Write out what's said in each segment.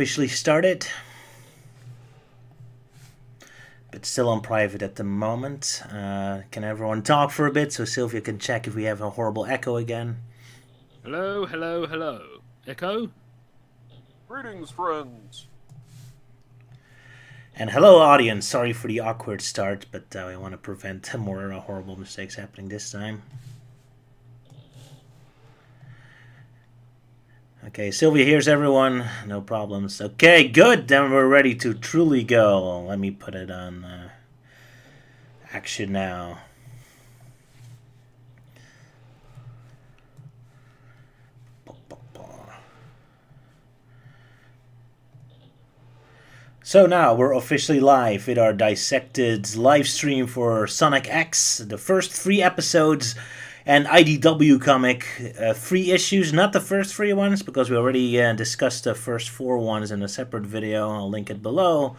officially started, but still on private at the moment. Can everyone talk for a bit so Sylvia can check if we have a horrible echo again? Hello, hello, hello. Echo? Greetings, friends. And hello, audience. Sorry for the awkward start, but I want to prevent more horrible mistakes happening this time. Okay, Sylvia hears everyone. No problems. Okay, good. Then we're ready to truly go. Let me put it on action now. So now we're officially live with our Dissected live stream for Sonic X. The first 3 episodes and IDW comic, 3 issues, not the first 3 ones, because we already discussed the first 4 ones in a separate video. I'll link it below.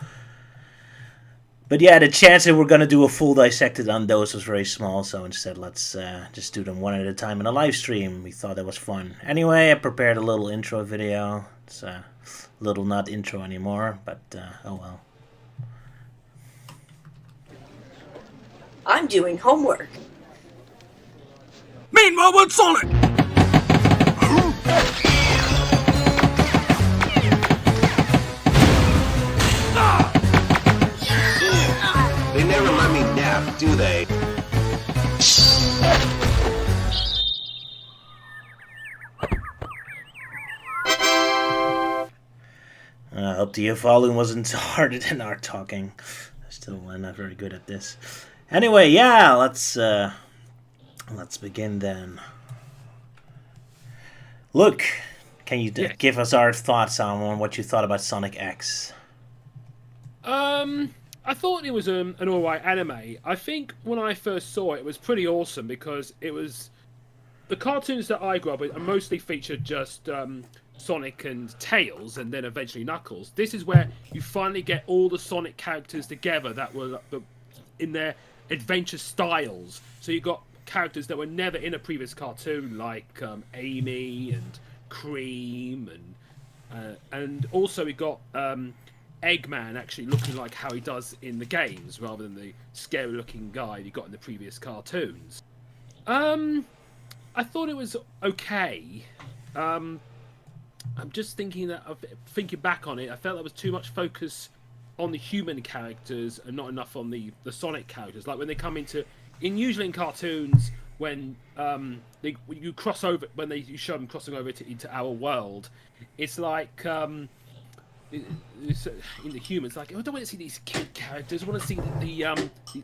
But yeah, the chance that we're going to do a full Dissected on those was very small, so instead let's just do them one at a time in a live stream. We thought that was fun. Anyway, I prepared a little intro video. It's a little not intro anymore, but oh well. I'm doing homework. Meanwhile, with Sonic! They never let me nap, do they? I hope the volume wasn't harder than our talking. Still not very good at this. Anyway, yeah, let's begin then. Luke, can you give us our thoughts on what you thought about Sonic X? I thought it was an alright anime. I think when I first saw it, it was pretty awesome because it was... The cartoons that I grew up with mostly featured just Sonic and Tails and then eventually Knuckles. This is where you finally get all the Sonic characters together that were in their adventure styles. So you got characters that were never in a previous cartoon, like Amy and Cream, and also we got Eggman actually looking like how he does in the games, rather than the scary-looking guy you got in the previous cartoons. I thought it was okay. I'm just thinking back on it, I felt there was too much focus on the human characters and not enough on the Sonic characters. Like when they come usually in cartoons, when you cross over, you show them crossing over into our world, it's like in the humans, like, I don't want to see these kid characters. I want to see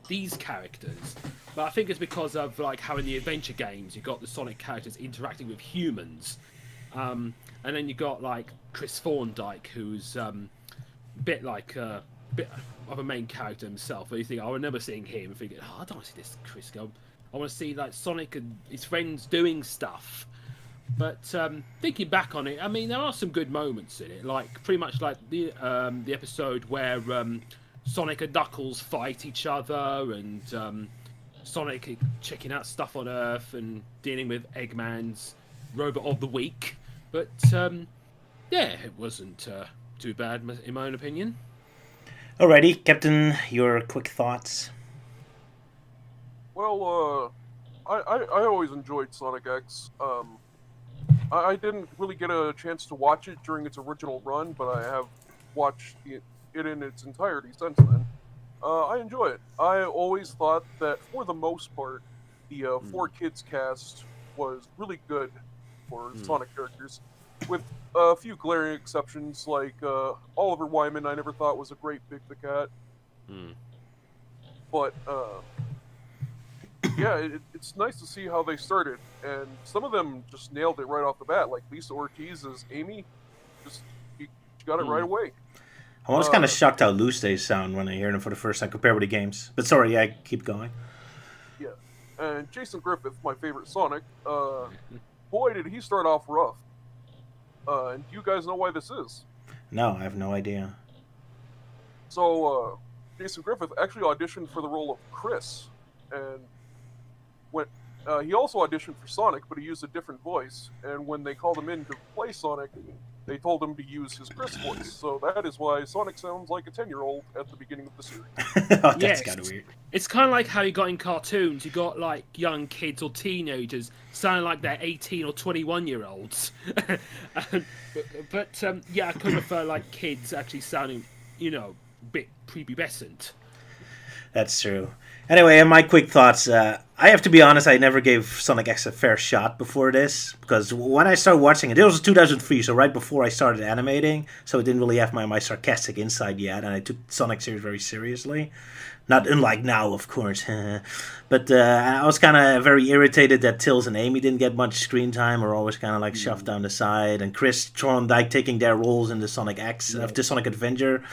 these characters. But I think it's because of like how in the adventure games you got the Sonic characters interacting with humans, and then you got like Chris Thorndike, who's a bit of a main character himself. But you think, I remember seeing him and thinking, I don't want to see this Chris go. I want to see like Sonic and his friends doing stuff. But thinking back on it, I mean, there are some good moments in it. Like pretty much like the episode where Sonic and Knuckles fight each other, and Sonic checking out stuff on Earth and dealing with Eggman's Robot of the Week. But yeah, it wasn't too bad in my own opinion. Alrighty, Captain, your quick thoughts. Well, I always enjoyed Sonic X. I didn't really get a chance to watch it during its original run, but I have watched it in its entirety since then. I enjoy it. I always thought that, for the most part, the 4Kids cast was really good for Sonic characters, with a few glaring exceptions, like Oliver Wyman I never thought was a great Big the Cat. But, yeah, it's nice to see how they started, and some of them just nailed it right off the bat, like Lisa Ortiz as Amy. She got it right away. I was kind of shocked how loose they sound when I hear them for the first time compared with the games. But sorry, yeah, keep going. Yeah, and Jason Griffith, my favorite Sonic, boy did he start off rough. And do you guys know why this is? No, I have no idea. So, Jason Griffith actually auditioned for the role of Chris, and he also auditioned for Sonic, but he used a different voice. And when they called him in to play Sonic, they told him to use his Chris voice. So that is why Sonic sounds like a 10-year-old at the beginning of the series. Oh, that's Yes. kind of weird. It's kind of like how you got in cartoons. You got like young kids or teenagers sounding like they're 18 or 21-year-olds. but yeah, I kind of prefer like kids actually sounding, a bit prepubescent. That's true. Anyway, and my quick thoughts. I have to be honest, I never gave Sonic X a fair shot before this, because when I started watching it was 2003, so right before I started animating, so it didn't really have my sarcastic insight yet, and I took Sonic series very seriously. Not unlike now, of course. But I was kind of very irritated that Tails and Amy didn't get much screen time, or always kind of like shoved down the side, and Chris Thorndike taking their roles in the Sonic X, of the Sonic Adventure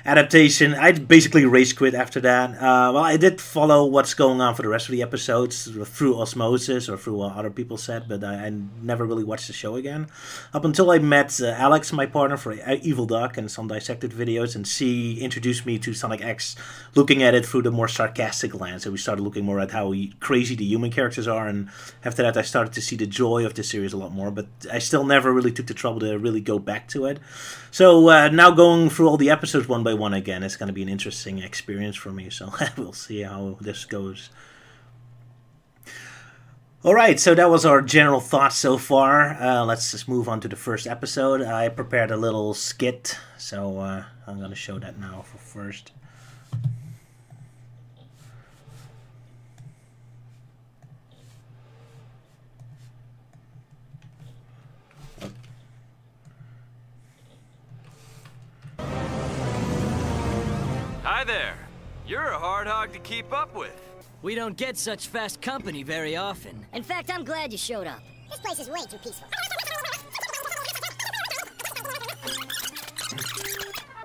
adaptation. I basically rage quit after that. Well, I did follow what's going on for the rest of the episodes through osmosis or through what other people said, but I never really watched the show again. Up until I met Alex, my partner for Evil Duck and some Dissected videos, and she introduced me to Sonic X, looking at it through the more sarcastic lens. So we started looking more at how crazy the human characters are, and after that I started to see the joy of the series a lot more, but I still never really took the trouble to really go back to it. So now going through all the episodes one by one again, it's going to be an interesting experience for me, so we'll see how this goes. Alright, so that was our general thoughts so far. Let's just move on to the first episode. I prepared a little skit, so I'm going to show that now for first. Hi there. You're a hard hog to keep up with. We don't get such fast company very often. In fact, I'm glad you showed up. This place is way too peaceful.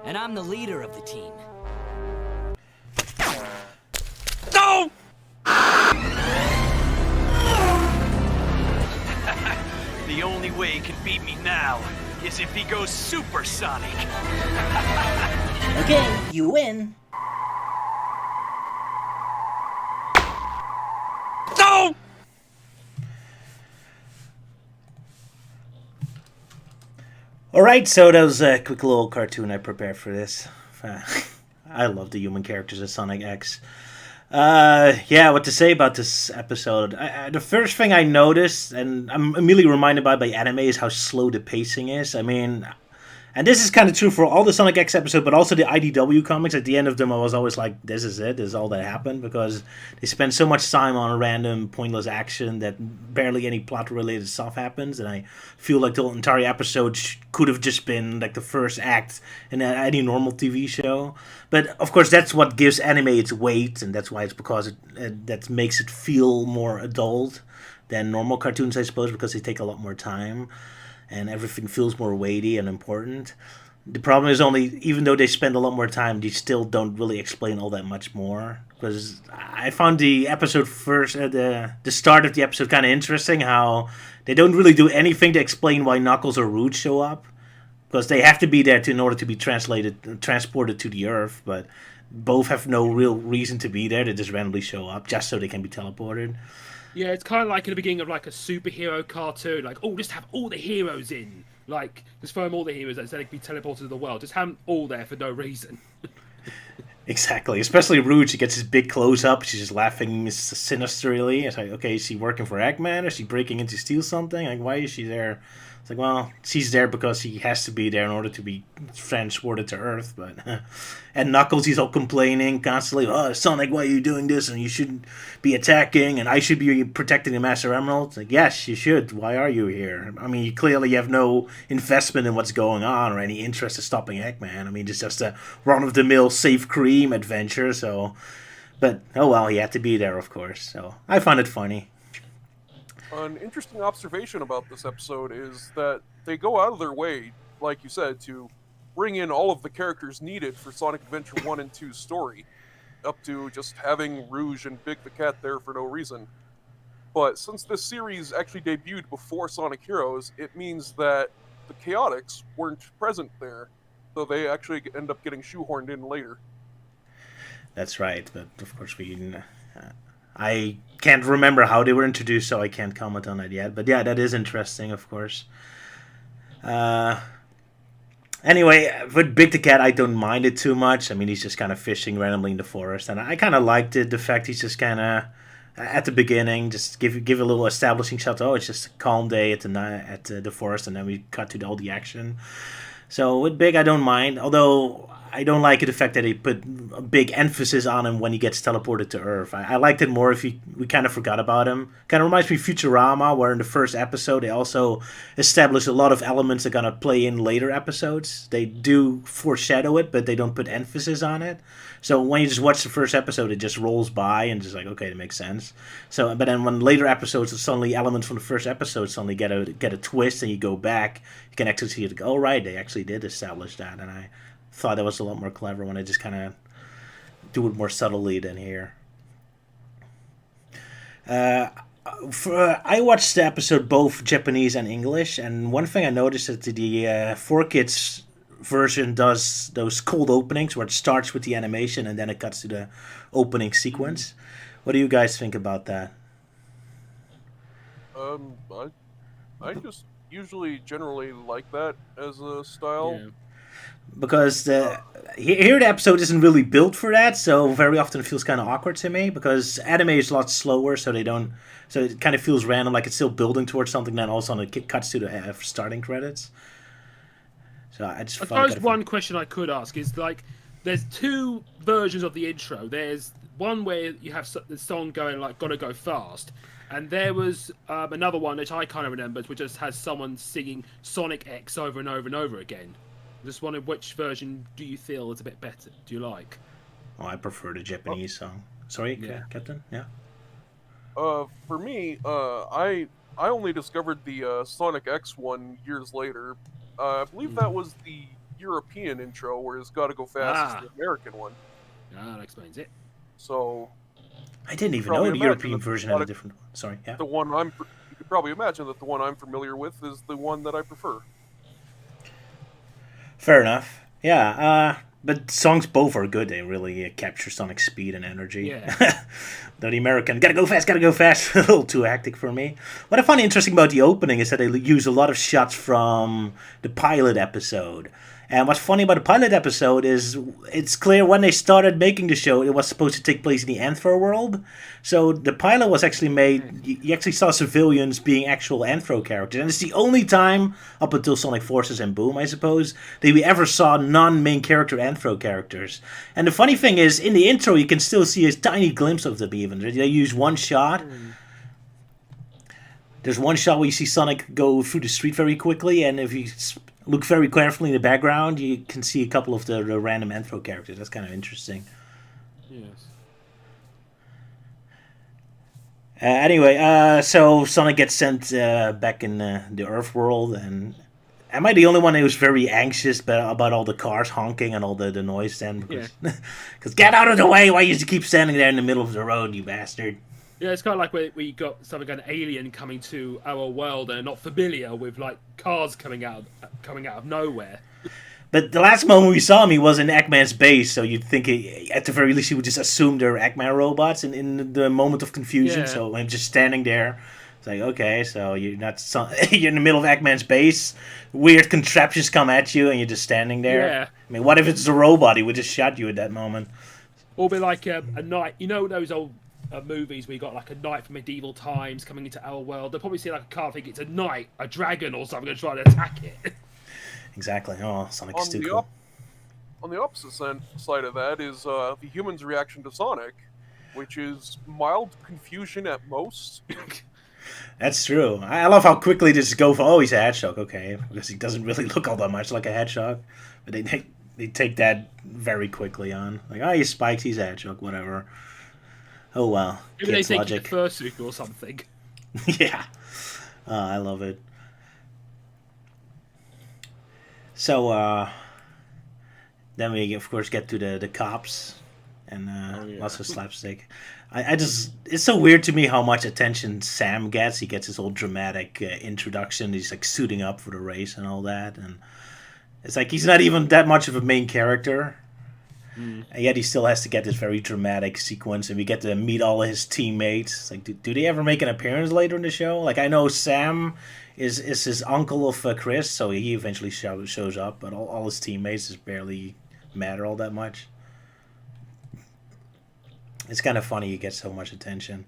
And I'm the leader of the team. No! The only way he can beat me now is if he goes supersonic. Okay, you win. No! Alright, so that was a quick little cartoon I prepared for this. I love the human characters of Sonic X. Yeah, what to say about this episode? The first thing I noticed, and I'm immediately reminded by anime, is how slow the pacing is. I mean, and this is kind of true for all the Sonic X episodes, but also the IDW comics. At the end of them, I was always like, this is it. This is all that happened, because they spend so much time on random, pointless action that barely any plot-related stuff happens, and I feel like the entire episode could have just been like the first act in any normal TV show. But, of course, that's what gives anime its weight, and that's why it's because that makes it feel more adult than normal cartoons, I suppose, because they take a lot more time, and everything feels more weighty and important. The problem is only, even though they spend a lot more time, they still don't really explain all that much more. Because I found the episode first, the start of the episode kind of interesting, how they don't really do anything to explain why Knuckles or Rouge show up. Because they have to be there in order to be transported to the Earth, but both have no real reason to be there. They just randomly show up, just so they can be teleported. Yeah, it's kind of like in the beginning of like a superhero cartoon, like, oh, just have all the heroes in. Like, just throw them all the heroes instead of be teleported to the world. Just have them all there for no reason. Exactly, especially Rouge. She gets his big close-up. She's just laughing sinisterly. It's like, okay, is she working for Eggman? Is she breaking in to steal something? Like, why is she there? It's like, well, she's there because she has to be there in order to be transported to Earth. But and Knuckles, he's all complaining constantly. Oh, Sonic, why are you doing this? And you shouldn't be attacking, and I should be protecting the Master Emerald. It's like, yes, you should. Why are you here? I mean, you clearly have no investment in what's going on or any interest in stopping Eggman. I mean, it's just a run-of-the-mill Save Cream adventure. So, but oh well, he had to be there, of course. So I find it funny. An interesting observation about this episode is that they go out of their way, like you said, to bring in all of the characters needed for Sonic Adventure 1 and 2's story, up to just having Rouge and Big the Cat there for no reason. But since this series actually debuted before Sonic Heroes, it means that the Chaotix weren't present there, so they actually end up getting shoehorned in later. That's right, but of course I can't remember how they were introduced, so I can't comment on that yet. But yeah, that is interesting, of course. Anyway, with Big the Cat, I don't mind it too much. I mean, he's just kind of fishing randomly in the forest, and I kind of liked it. The fact he's just kind of at the beginning, just give a little establishing shot. Oh, it's just a calm day at the forest, and then we cut to all the action. So with Big, I don't mind. Although I don't like the fact that they put a big emphasis on him when he gets teleported to Earth. I liked it more if we kind of forgot about him. Kind of reminds me of Futurama, where in the first episode they also establish a lot of elements that are gonna play in later episodes. They do foreshadow it, but they don't put emphasis on it. So when you just watch the first episode, it just rolls by and just like, okay, that makes sense. So, but then when later episodes, suddenly elements from the first episode suddenly get a twist, and you go back, you can actually see it. Oh, right, they actually did establish that, and I thought that was a lot more clever when I just kind of do it more subtly than here. I watched the episode both Japanese and English, and one thing I noticed is that the 4Kids version does those cold openings where it starts with the animation and then it cuts to the opening sequence. What do you guys think about that? I just usually generally like that as a style. Yeah. Because here the episode isn't really built for that, so very often it feels kind of awkward to me. Because anime is a lot slower, so it kind of feels random, like it's still building towards something. Then all of a sudden it cuts to the starting credits. So I suppose one question I could ask is like, there's two versions of the intro. There's one where you have the song going like "Gotta Go Fast," and there was another one which I kind of remembered, which just has someone singing Sonic X over and over and over again. Just wondering which version do you feel is a bit better? Do you like? Oh, I prefer the Japanese song. Sorry, Yeah. Captain? Yeah? For me, I only discovered the Sonic X one years later. I believe that was the European intro, whereas "Gotta Go Fast" is the American one. That explains it. So I didn't even probably know the imagine European that version had a different one. Sorry, yeah? the one you could probably imagine that the one I'm familiar with is the one that I prefer. Fair enough. Yeah, but songs both are good. They really capture Sonic's speed and energy. Yeah. Though the American, gotta go fast, a little too hectic for me. What I find interesting about the opening is that they use a lot of shots from the pilot episode. And what's funny about the pilot episode is it's clear when they started making the show, it was supposed to take place in the Anthro world. So the pilot was actually made, you actually saw civilians being actual Anthro characters. And it's the only time, up until Sonic Forces and Boom, I suppose, that we ever saw non-main character Anthro characters. And the funny thing is, in the intro, you can still see a tiny glimpse of them even. They use one shot. There's one shot where you see Sonic go through the street very quickly, and if you look very carefully in the background, you can see a couple of the random Anthro characters. That's kind of interesting. Yes. Anyway, so Sonic gets sent back in the Earth world, and am I the only one who was very anxious about all the cars honking and all the noise then? Because get out of the way! Why you keep standing there in the middle of the road, you bastard? Yeah, it's kind of like where we got something like an alien coming to our world and not familiar with like cars coming out of nowhere. But the last moment we saw him, he was in Eggman's base, so you'd think at the very least he would just assume they're Eggman robots in the moment of confusion. Yeah. So I'm just standing there. It's like, okay, so you're not you're in the middle of Eggman's base. Weird contraptions come at you, and you're just standing there. Yeah. I mean, what if it's a robot? He would just shot you at that moment. Or be like a knight. You know those old movies where you got like a knight from medieval times coming into our world. They'll probably see like a car, think it's a knight, a dragon, or something, and try to attack it. Exactly. Oh, Sonic's too cool. On the opposite side of that is the human's reaction to Sonic, which is mild confusion at most. That's true. I love how quickly they just go for, oh, he's a hedgehog, okay, because he doesn't really look all that much like a hedgehog. But they take that very quickly on. Like, oh, he's spiked, he's a hedgehog, whatever. Oh, well. Maybe they Kids think logic. it's a fursuit or something. Yeah. I love it. So, then we, of course, get to the cops and lots of slapstick. I just, it's so weird to me how much attention Sam gets. He gets his whole dramatic introduction. He's like suiting up for the race and all that. And it's like he's not even that much of a main character. And yet he still has to get this very dramatic sequence, and we get to meet all of his teammates. It's like, do they ever make an appearance later in the show? Like, I know Sam is his uncle of Chris, so he eventually shows up, but all his teammates just barely matter all that much. It's kind of funny he gets so much attention.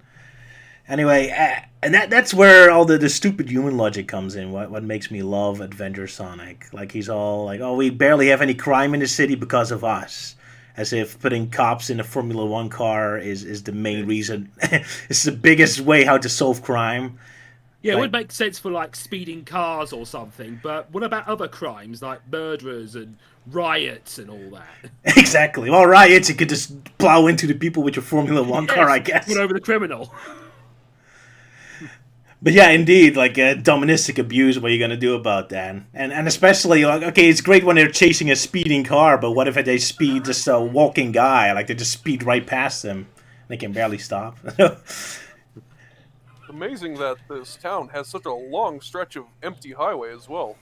Anyway, and that's where all the stupid human logic comes in. What makes me love Adventure Sonic. Like, he's all like, oh, we barely have any crime in the city because of us. As if putting cops in a Formula One car is the main reason. It's the biggest way how to solve crime. Yeah, Like, it would make sense for like speeding cars or something, but what about other crimes like murderers and riots and all that? exactly. Well, riots, you could just plow into the people with your Formula One car, I guess. Put over the criminal. But yeah, indeed, like doministic abuse, what are you going to do about that? And especially, like, okay, it's great when they're chasing a speeding car, but what if they speed just a walking guy? Like, they just speed right past them. They can barely stop. Amazing that this town has such a long stretch of empty highway as well.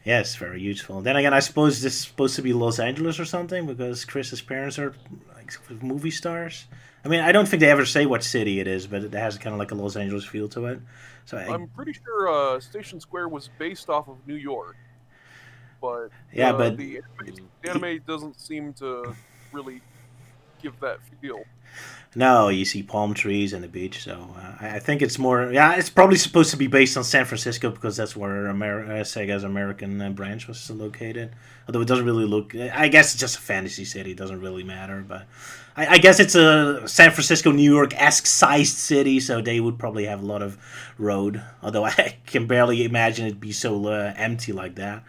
Yes, very useful. Then again, I suppose this is supposed to be Los Angeles or something, because Chris's parents are like movie stars. I mean, I don't think they ever say what city it is, but it has kind of like a Los Angeles feel to it. So I'm pretty sure Station Square was based off of New York, but yeah, but the anime doesn't seem to really give that feel. no, you see palm trees and the beach. So I think it's more. Yeah, it's probably supposed to be based on San Francisco because that's where Sega's American branch was located. Although it doesn't really look. I guess it's just a fantasy city. It doesn't really matter, but. I guess it's a San Francisco, New York-esque sized city, so they would probably have a lot of road. Although I can barely imagine it'd be so empty like that.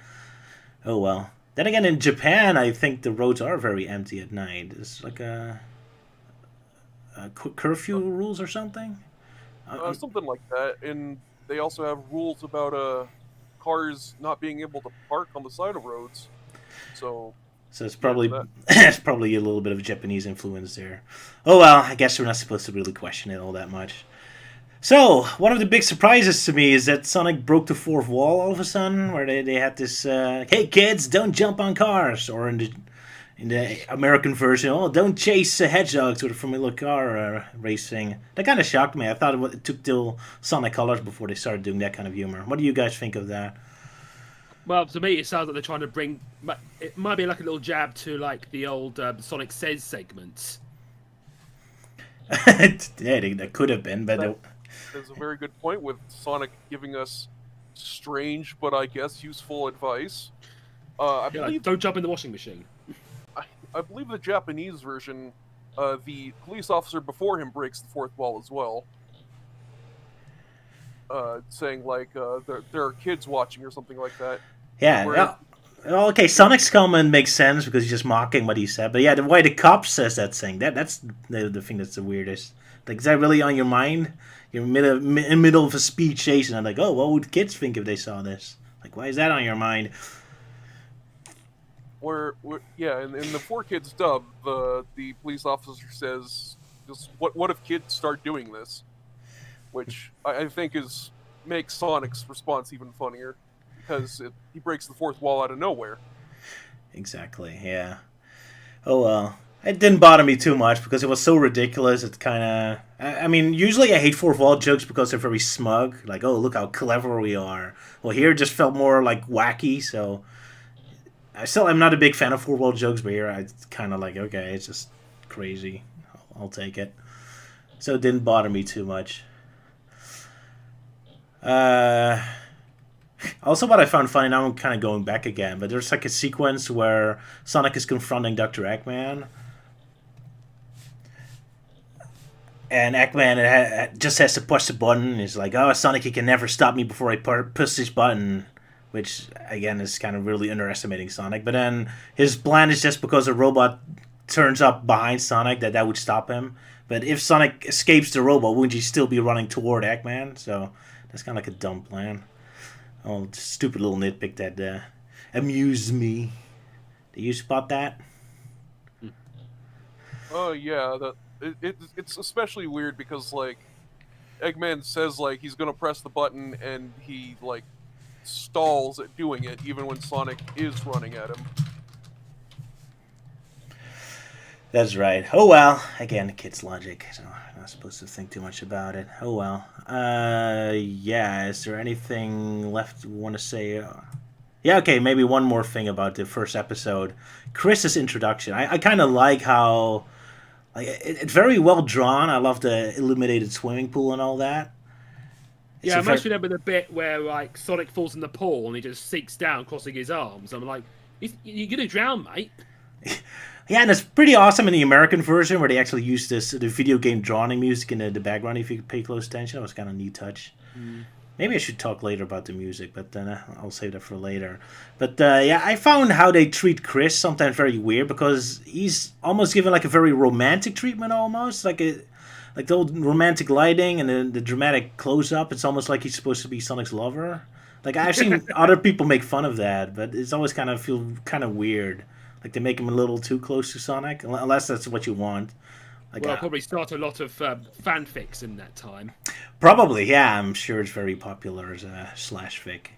Oh well. Then again, in Japan, I think the roads are very empty at night. It's like a curfew rules or something. Something like that, and they also have rules about cars not being able to park on the side of roads. So it's probably it's probably a little bit of Japanese influence there. Oh well, I guess we're not supposed to really question it all that much. So, one of the big surprises to me is that Sonic broke the fourth wall all of a sudden, where they had this, hey kids, don't jump on cars, or in the American version, oh, don't chase hedgehogs with a Formula car racing. That kind of shocked me. I thought it took till Sonic Colors before they started doing that kind of humor. What do you guys think of that? Well, to me, it sounds like they're trying to bring. It might be like a little jab to like the old Sonic Says segments. Yeah, that could have been, but that's a very good point with Sonic giving us strange but I guess useful advice. I believe don't jump in the washing machine. I believe the Japanese version, the police officer before him breaks the fourth wall as well. Saying like there are kids watching or something like that. Yeah. Well, okay, Sonic's comment makes sense because he's just mocking what he said. But yeah, the way the cop says that thing, that's the thing that's the weirdest. Like, is that really on your mind? You're in the middle of a speed chase, and I'm like, oh, what would kids think if they saw this? Like, why is that on your mind? Yeah, in the 4Kids dub, the police officer says, "Just what if kids start doing this?" Which I think makes Sonic's response even funnier, because he breaks the fourth wall out of nowhere. Exactly, yeah. Oh well. It didn't bother me too much because it was so ridiculous. It kind of... I mean, usually I hate fourth wall jokes because they're very smug. Like, oh, look how clever we are. Well, here it just felt more like wacky, so... I'm not a big fan of fourth wall jokes, but here I kind of like, okay, it's just crazy. I'll take it. So it didn't bother me too much. Also, what I found funny, now I'm kind of going back again, but there's like a sequence where Sonic is confronting Dr. Eggman. And Eggman just has to push the button. He's like, oh, Sonic, you can never stop me before I push this button. Which, again, is kind of really underestimating Sonic. But then his plan is just because a robot turns up behind Sonic that would stop him. But if Sonic escapes the robot, wouldn't he still be running toward Eggman? So that's kind of like a dumb plan. Oh, stupid little nitpick that amused me. Did you spot that? Oh, yeah, it's especially weird because, like, Eggman says, like, he's gonna press the button and he, like, stalls at doing it even when Sonic is running at him. That's right. Oh well. Again, kid's logic. So I'm not supposed to think too much about it. Oh well. Yeah. Is there anything left you want to say? Yeah. Okay. Maybe one more thing about the first episode. Chris's introduction. I kind of like how, like, it's very well drawn. I love the illuminated swimming pool and all that. Yeah, I most remember the bit where like Sonic falls in the pool and he just sinks down, crossing his arms. I'm like, "You're gonna drown, mate." Yeah, and it's pretty awesome in the American version where they actually use the video game drowning music in the background. If you pay close attention, that was kind of a neat touch. Maybe I should talk later about the music, but then I'll save that for later. But yeah, I found how they treat Chris sometimes very weird because he's almost given like a very romantic treatment, almost like the old romantic lighting and the dramatic close up. It's almost like he's supposed to be Sonic's lover. Like I've seen other people make fun of that, but it's always kind of weird. Like they make him a little too close to Sonic, unless that's what you want. Like, Well, probably start a lot of fanfics in that time. Probably, yeah. I'm sure it's very popular as a slash fic.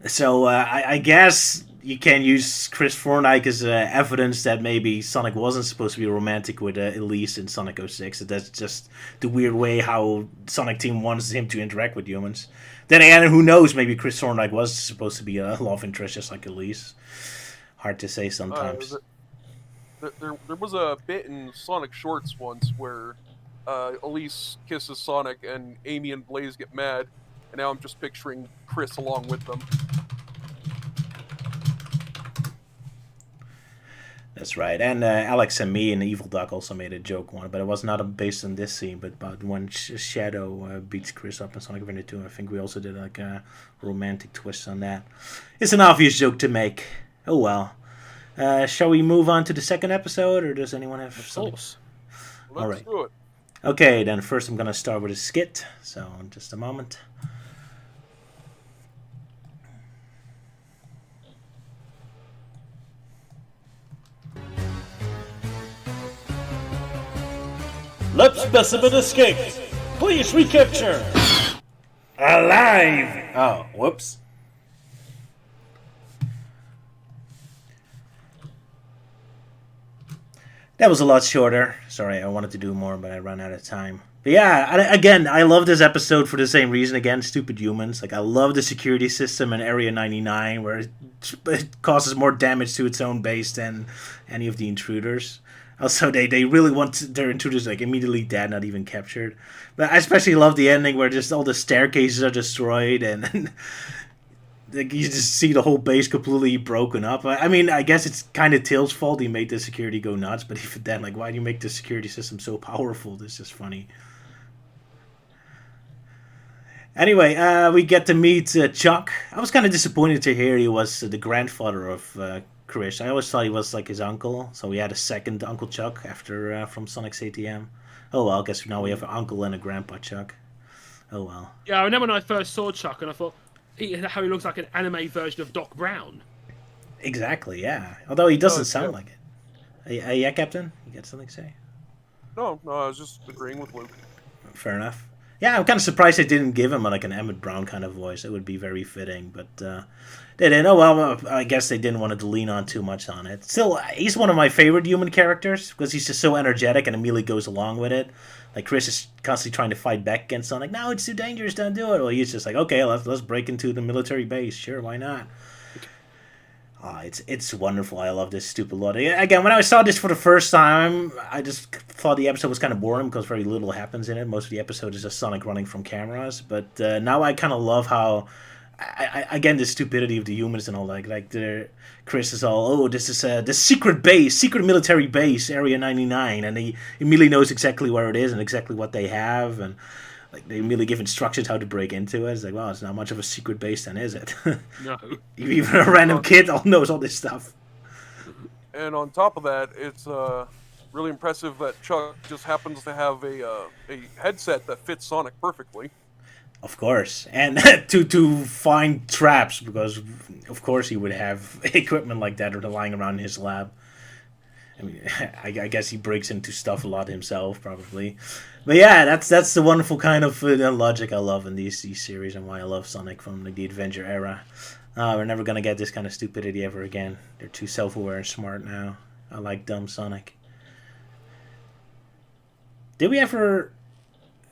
So I guess you can use Chris Thorndyke as evidence that maybe Sonic wasn't supposed to be romantic with Elise in Sonic 06. That's just the weird way how Sonic Team wants him to interact with humans. Then again, who knows? Maybe Chris Thorndyke was supposed to be a love interest just like Elise. Hard to say sometimes. There was a bit in Sonic Shorts once where Elise kisses Sonic and Amy and Blaze get mad, and now I'm just picturing Chris along with them. That's right. And Alex and me and Evil Duck also made a joke one, but it was not based on this scene, but about when Shadow beats Chris up in Sonic Adventure 2. I think we also did like a romantic twist on that. It's an obvious joke to make. Oh well. Shall we move on to the second episode, or does anyone have something? Of course. Let's do it. Okay, then first I'm going to start with a skit, so in just a moment. Lab specimen escaped. Please recapture. Alive. Oh, whoops. That was a lot shorter. Sorry, I wanted to do more, but I ran out of time. But yeah, again, I love this episode for the same reason. Again, stupid humans. Like, I love the security system in Area 99, where it causes more damage to its own base than any of the intruders. Also, they really want their intruders like immediately dead, not even captured. But I especially love the ending where just all the staircases are destroyed and like you just see the whole base completely broken up. I mean, I guess it's kind of Tails' fault he made the security go nuts, but even then, like, why do you make the security system so powerful? This is just funny. Anyway, we get to meet Chuck. I was kind of disappointed to hear he was the grandfather of Chris. I always thought he was like his uncle, so we had a second Uncle Chuck after from Sonic's ATM. Oh well, I guess now we have an uncle and a grandpa Chuck. Oh well. Yeah, I remember when I first saw Chuck, and I thought how he looks like an anime version of Doc Brown. Exactly, yeah. Although he doesn't sound like it. Yeah, Captain? You got something to say? No, I was just agreeing with Luke. Fair enough. Yeah, I'm kind of surprised they didn't give him like an Emmett Brown kind of voice. It would be very fitting, but they didn't. Oh well, I guess they didn't want to lean on too much on it. Still, he's one of my favorite human characters because he's just so energetic and immediately goes along with it. Like Chris is constantly trying to fight back against Sonic. No, it's too dangerous. Don't do it. Well, he's just like, okay, let's break into the military base. Sure, why not? It's wonderful. I love this stupid lot. Again, when I saw this for the first time, I just thought the episode was kind of boring because very little happens in it. Most of the episode is just Sonic running from cameras. But now I kind of love how, again, the stupidity of the humans and all that. Like Chris is all, oh, this is the secret base, secret military base, Area 99, and he immediately knows exactly where it is and exactly what they have, and like they immediately give instructions how to break into it. It's like, well, it's not much of a secret base then, is it? No. Even a random kid knows all this stuff. And on top of that, it's really impressive that Chuck just happens to have a headset that fits Sonic perfectly. Of course, and to find traps, because of course he would have equipment like that lying around in his lab. I mean, I guess he breaks into stuff a lot himself, probably. But yeah, that's the wonderful kind of logic I love in these series, and why I love Sonic from the Adventure era. We're never gonna get this kind of stupidity ever again. They're too self-aware and smart now. I like dumb Sonic. Did we ever...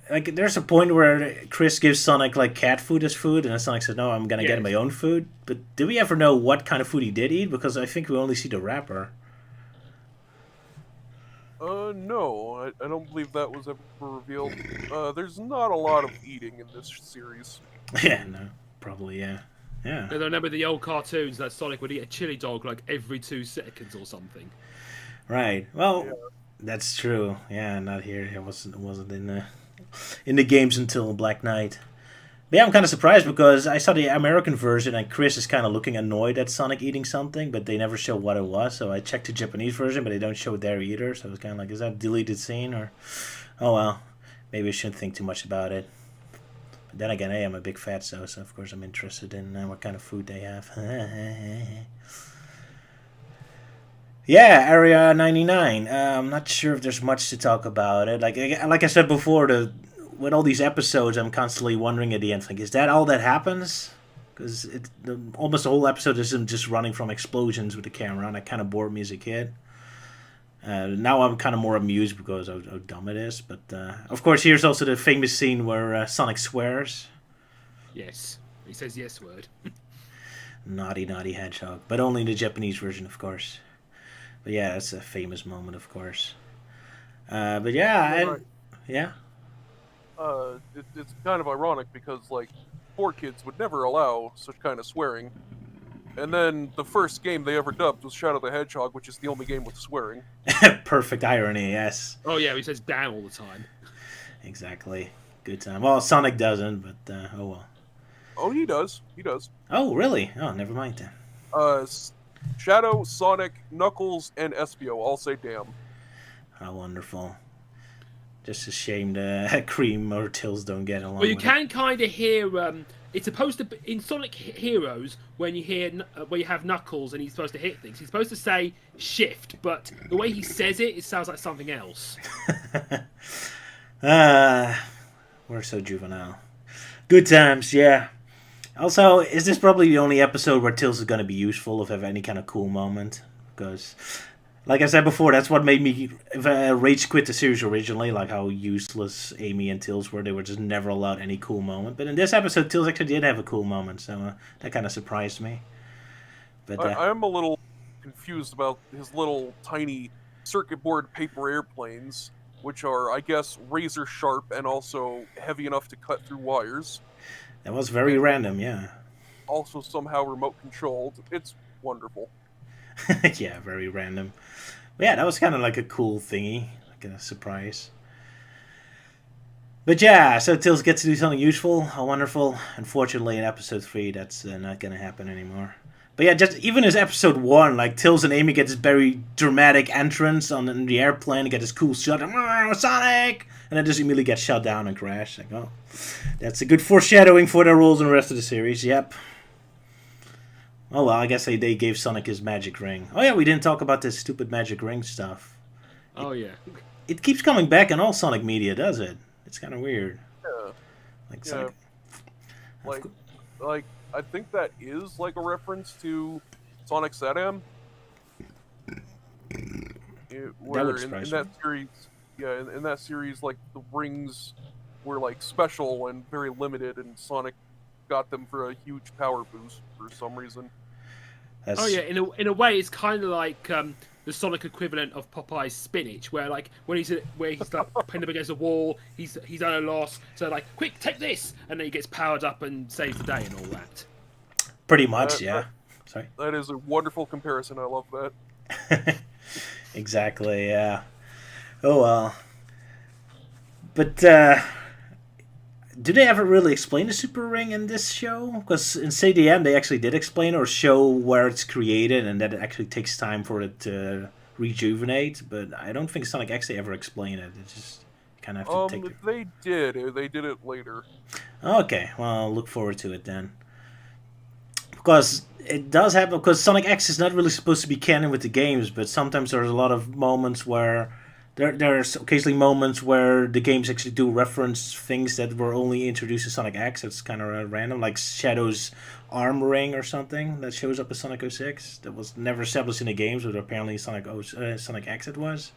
Like, there's a point where Chris gives Sonic, like, cat food as food, and then Sonic says, no, I'm gonna get my own food. But did we ever know what kind of food he did eat? Because I think we only see the wrapper. No, I don't believe that was ever revealed. There's not a lot of eating in this series. Yeah, no. Probably, yeah. Yeah. I remember the old cartoons that Sonic would eat a chili dog like every 2 seconds or something. Right. Well, that's true. Yeah, not here. It wasn't in the games until Black Knight. But yeah, I'm kind of surprised because I saw the American version and Chris is kind of looking annoyed at Sonic eating something, but they never show what it was. So I checked the Japanese version, but they don't show it there either. So I was kind of like, is that a deleted scene or? Oh well, maybe I shouldn't think too much about it. But then again, hey, I'm a big fatso, so of course I'm interested in what kind of food they have. Yeah, Area 99. I'm not sure if there's much to talk about it. Like I said before, with all these episodes, I'm constantly wondering at the end, like, is that all that happens? Because almost the whole episode is him just running from explosions with the camera, and that kind of bored me as a kid. Now I'm kind of more amused because of how dumb it is. But, of course, here's also the famous scene where Sonic swears. Yes. He says yes word. Naughty, naughty hedgehog. But only in the Japanese version, of course. But yeah, that's a famous moment, of course. But yeah, yeah. It's kind of ironic because, like, 4Kids would never allow such kind of swearing. And then the first game they ever dubbed was Shadow the Hedgehog, which is the only game with swearing. Perfect irony, yes. Oh yeah, he says damn all the time. Exactly. Good time. Well, Sonic doesn't, but oh well. Oh, he does. He does. Oh, really? Oh, never mind then. Shadow, Sonic, Knuckles, and Espio all say damn. How wonderful. Just a shame that Cream or Tails don't get along. Well, you can kind of hear. It's supposed to be in Sonic Heroes when you hear where you have Knuckles and he's supposed to hit things. He's supposed to say shift, but the way he says it sounds like something else. We're so juvenile. Good times, yeah. Also, is this probably the only episode where Tails is going to be useful if have any kind of cool moment? Because, like I said before, that's what made me rage quit the series originally, like how useless Amy and Tails were. They were just never allowed any cool moment. But in this episode, Tails actually did have a cool moment, so that kind of surprised me. But I am a little confused about his little tiny circuit board paper airplanes, which are, I guess, razor sharp and also heavy enough to cut through wires. That was very random, yeah. Also somehow remote controlled. It's wonderful. Yeah, very random. But yeah, that was kind of like a cool thingy, like a surprise. But yeah, so Tails gets to do something useful, wonderful. Unfortunately, in episode 3, that's not going to happen anymore. But yeah, just even as episode 1, like Tails and Amy get this very dramatic entrance on the airplane, get this cool shot, Sonic! And then just immediately get shut down and crash. Like, oh, that's a good foreshadowing for their roles in the rest of the series. Yep. Oh well, I guess they gave Sonic his magic ring. Oh yeah, we didn't talk about this stupid magic ring stuff. Oh yeah. It keeps coming back in all Sonic media, does it? It's kind of weird. Yeah. Like Yeah. Sonic. Like I think that is like a reference to Sonic Saddam. Where in that series, yeah, in that series, like the rings were like special and very limited, and Sonic got them for a huge power boost for some reason. Oh yeah, in a way, it's kind of like the Sonic equivalent of Popeye's spinach, where like when he's like pinned up against a wall, he's at a loss, so like quick, take this, and then he gets powered up and saves the day and all that. Pretty much, yeah. Sorry. That is a wonderful comparison. I love that. Exactly, yeah. Oh well. But do they ever really explain the super ring in this show? Because in CDM they actually did explain or show where it's created and that it actually takes time for it to rejuvenate. But I don't think Sonic X they ever explain it. It's just kind of have to take it. They did. They did it later. Okay, well, I'll look forward to it then. Because it does happen, because Sonic X is not really supposed to be canon with the games, but sometimes there's a lot of moments where there's occasionally moments where the games actually do reference things that were only introduced in Sonic X. It's kind of random, like Shadow's arm ring or something that shows up in Sonic 06 that was never established in the games, but apparently Sonic X it was.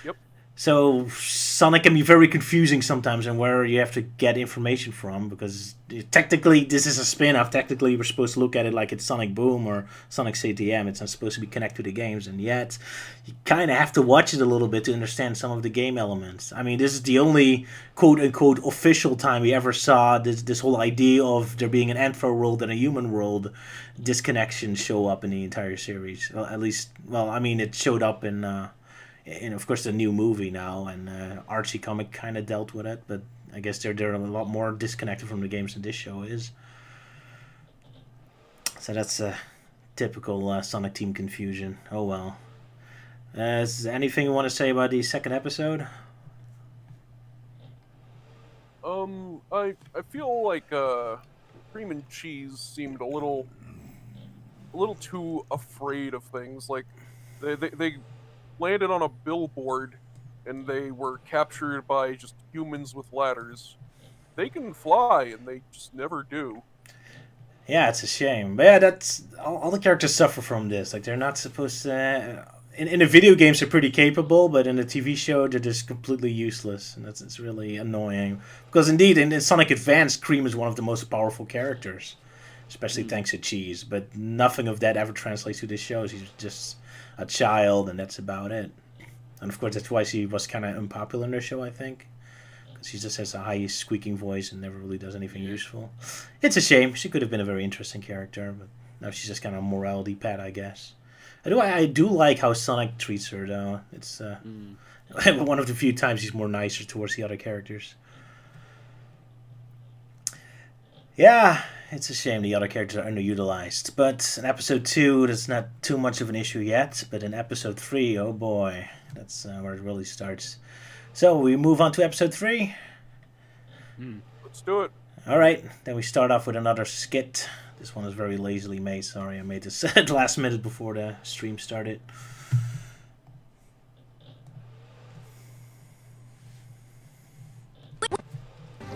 Yep. So Sonic can be very confusing sometimes, and where you have to get information from, because technically this is a spin-off. Technically, we're supposed to look at it like it's Sonic Boom or Sonic CTM. It's not supposed to be connected to the games, and yet you kind of have to watch it a little bit to understand some of the game elements. I mean, this is the only quote-unquote official time we ever saw this whole idea of there being an Anthro world and a human world disconnection show up in the entire series. Well, at least, well, I mean, it showed up in of course the new movie now, and Archie comic kind of dealt with it, but I guess they're a lot more disconnected from the games than this show is. So that's a typical Sonic Team confusion. Oh well. Is there anything you want to say about the second episode? I feel like Cream and Cheese seemed a little too afraid of things. Like they landed on a billboard and they were captured by just humans with ladders. They can fly and they just never do. Yeah, it's a shame. But yeah, that's all the characters suffer from this. Like they're not supposed to. In the video games, they're pretty capable, but in the TV show, they're just completely useless, and it's really annoying. Because indeed, in Sonic Advance, Cream is one of the most powerful characters, especially thanks to Cheese. But nothing of that ever translates to this show. She's just a child, and that's about it. And of course, that's why she was kind of unpopular in the show, I think. Because she just has a high squeaking voice and never really does anything useful. It's a shame. She could have been a very interesting character, but now she's just kind of a morality pet, I guess. I do like how Sonic treats her, though. It's one of the few times he's more nicer towards the other characters. Yeah, it's a shame the other characters are underutilized. But in episode 2, that's not too much of an issue yet. But in episode 3, oh boy, that's where it really starts. So we move on to episode 3. Let's do it. All right, then we start off with another skit. This one is very lazily made. Sorry, I made this at the last minute before the stream started.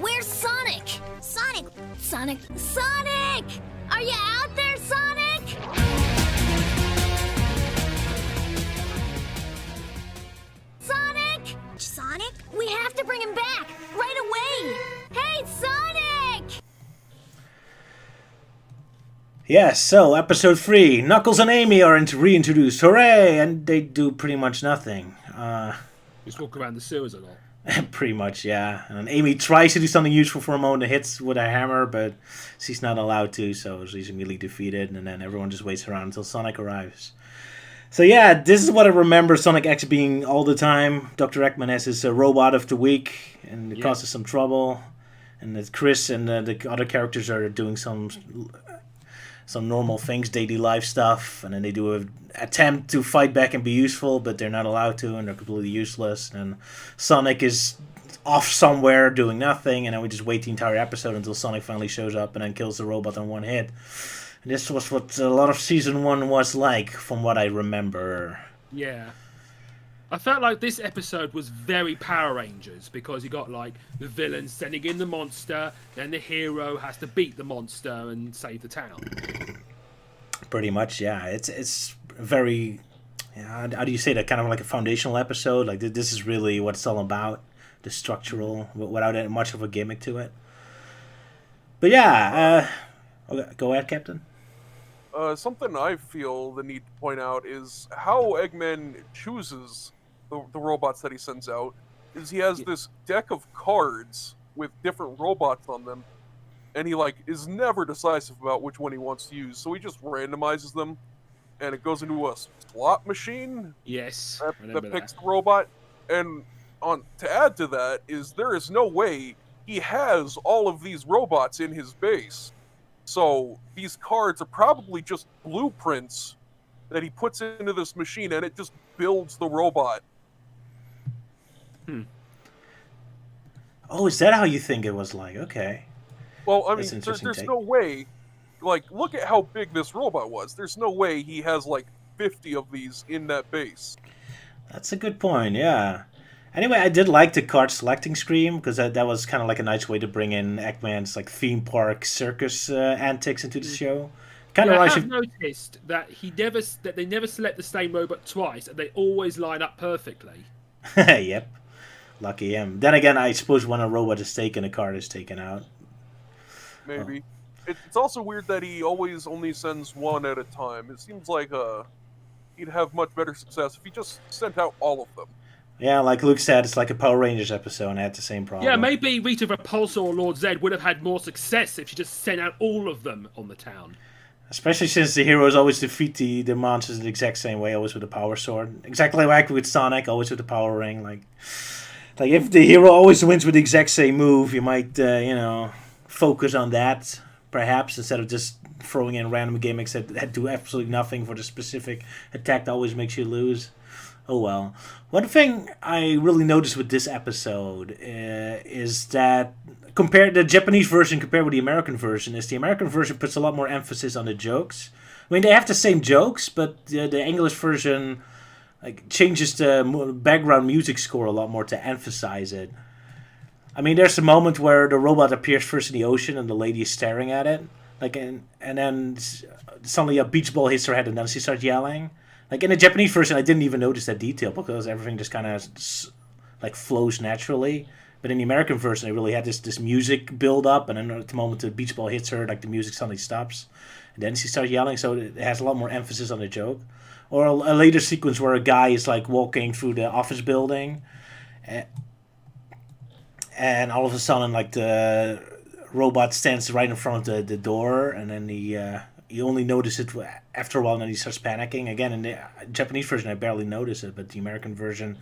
Where's Sonic? Sonic! Are you out there, Sonic? Sonic? We have to bring him back! Right away! Hey, Sonic! Yes, so episode 3. Knuckles and Amy are reintroduced. Hooray! And they do pretty much nothing. Just walk around the sewers a lot. Pretty much, yeah. And Amy tries to do something useful for a moment, hits with a hammer, but she's not allowed to, so she's immediately defeated, and then everyone just waits around until Sonic arrives. So yeah, this is what I remember Sonic X being all the time. Dr. Eggman has his robot of the week, and it causes some trouble. And that Chris and the other characters are doing some normal things, daily life stuff, and then they do an attempt to fight back and be useful, but they're not allowed to, and they're completely useless. And Sonic is off somewhere doing nothing, and then we just wait the entire episode until Sonic finally shows up and then kills the robot in one hit. And this was what a lot of Season 1 was like, from what I remember. Yeah. I felt like this episode was very Power Rangers, because you got like the villain sending in the monster, then the hero has to beat the monster and save the town. Pretty much, yeah. It's very, how do you say that? Kind of like a foundational episode. Like this is really what it's all about, the structural, without much of a gimmick to it. But yeah, go ahead, Captain. Something I feel the need to point out is how Eggman chooses the robots that he sends out. Is he has this deck of cards with different robots on them, and he is never decisive about which one he wants to use. So he just randomizes them, and it goes into a slot machine. Yes, that picks the robot. And to add to that is there is no way he has all of these robots in his base. So these cards are probably just blueprints that he puts into this machine, and it just builds the robot. Oh, is that how you think it was like? Okay. Well, I mean, there's no way. Look at how big this robot was. There's no way he has 50 of these in that base. That's a good point, yeah. Anyway, I did like the card selecting screen, because that was kind of like a nice way to bring in Eggman's theme park circus antics into the show. I have noticed that they never select the same robot twice, and they always line up perfectly. Yep. Lucky him. Then again, I suppose when a robot is taken, a card is taken out. Maybe. It's also weird that he always only sends one at a time. It seems like he'd have much better success if he just sent out all of them. Yeah, like Luke said, it's like a Power Rangers episode, and I had the same problem. Yeah, maybe Rita Repulsa or Lord Zed would have had more success if she just sent out all of them on the town. Especially since the heroes always defeat the monsters the exact same way, always with a power sword. Exactly like with Sonic, always with the power ring. Like if the hero always wins with the exact same move, you might, focus on that, perhaps, instead of just throwing in random gimmicks that do absolutely nothing for the specific attack that always makes you lose. Oh well. One thing I really noticed with this episode is that the Japanese version compared with the American version is the American version puts a lot more emphasis on the jokes. I mean, they have the same jokes, but the English version changes the background music score a lot more to emphasize it. I mean, there's a moment where the robot appears first in the ocean and the lady is staring at it, and then suddenly a beach ball hits her head and then she starts yelling. Like in the Japanese version, I didn't even notice that detail because everything just kind of flows naturally. But in the American version, they really had this music build up, and then at the moment the beach ball hits her, the music suddenly stops, and then she starts yelling. So it has a lot more emphasis on the joke. Or a later sequence where a guy is walking through the office building, and all of a sudden the robot stands right in front of the door, and then you only notice it after a while, and then he starts panicking. Again, in the Japanese version, I barely notice it, but the American version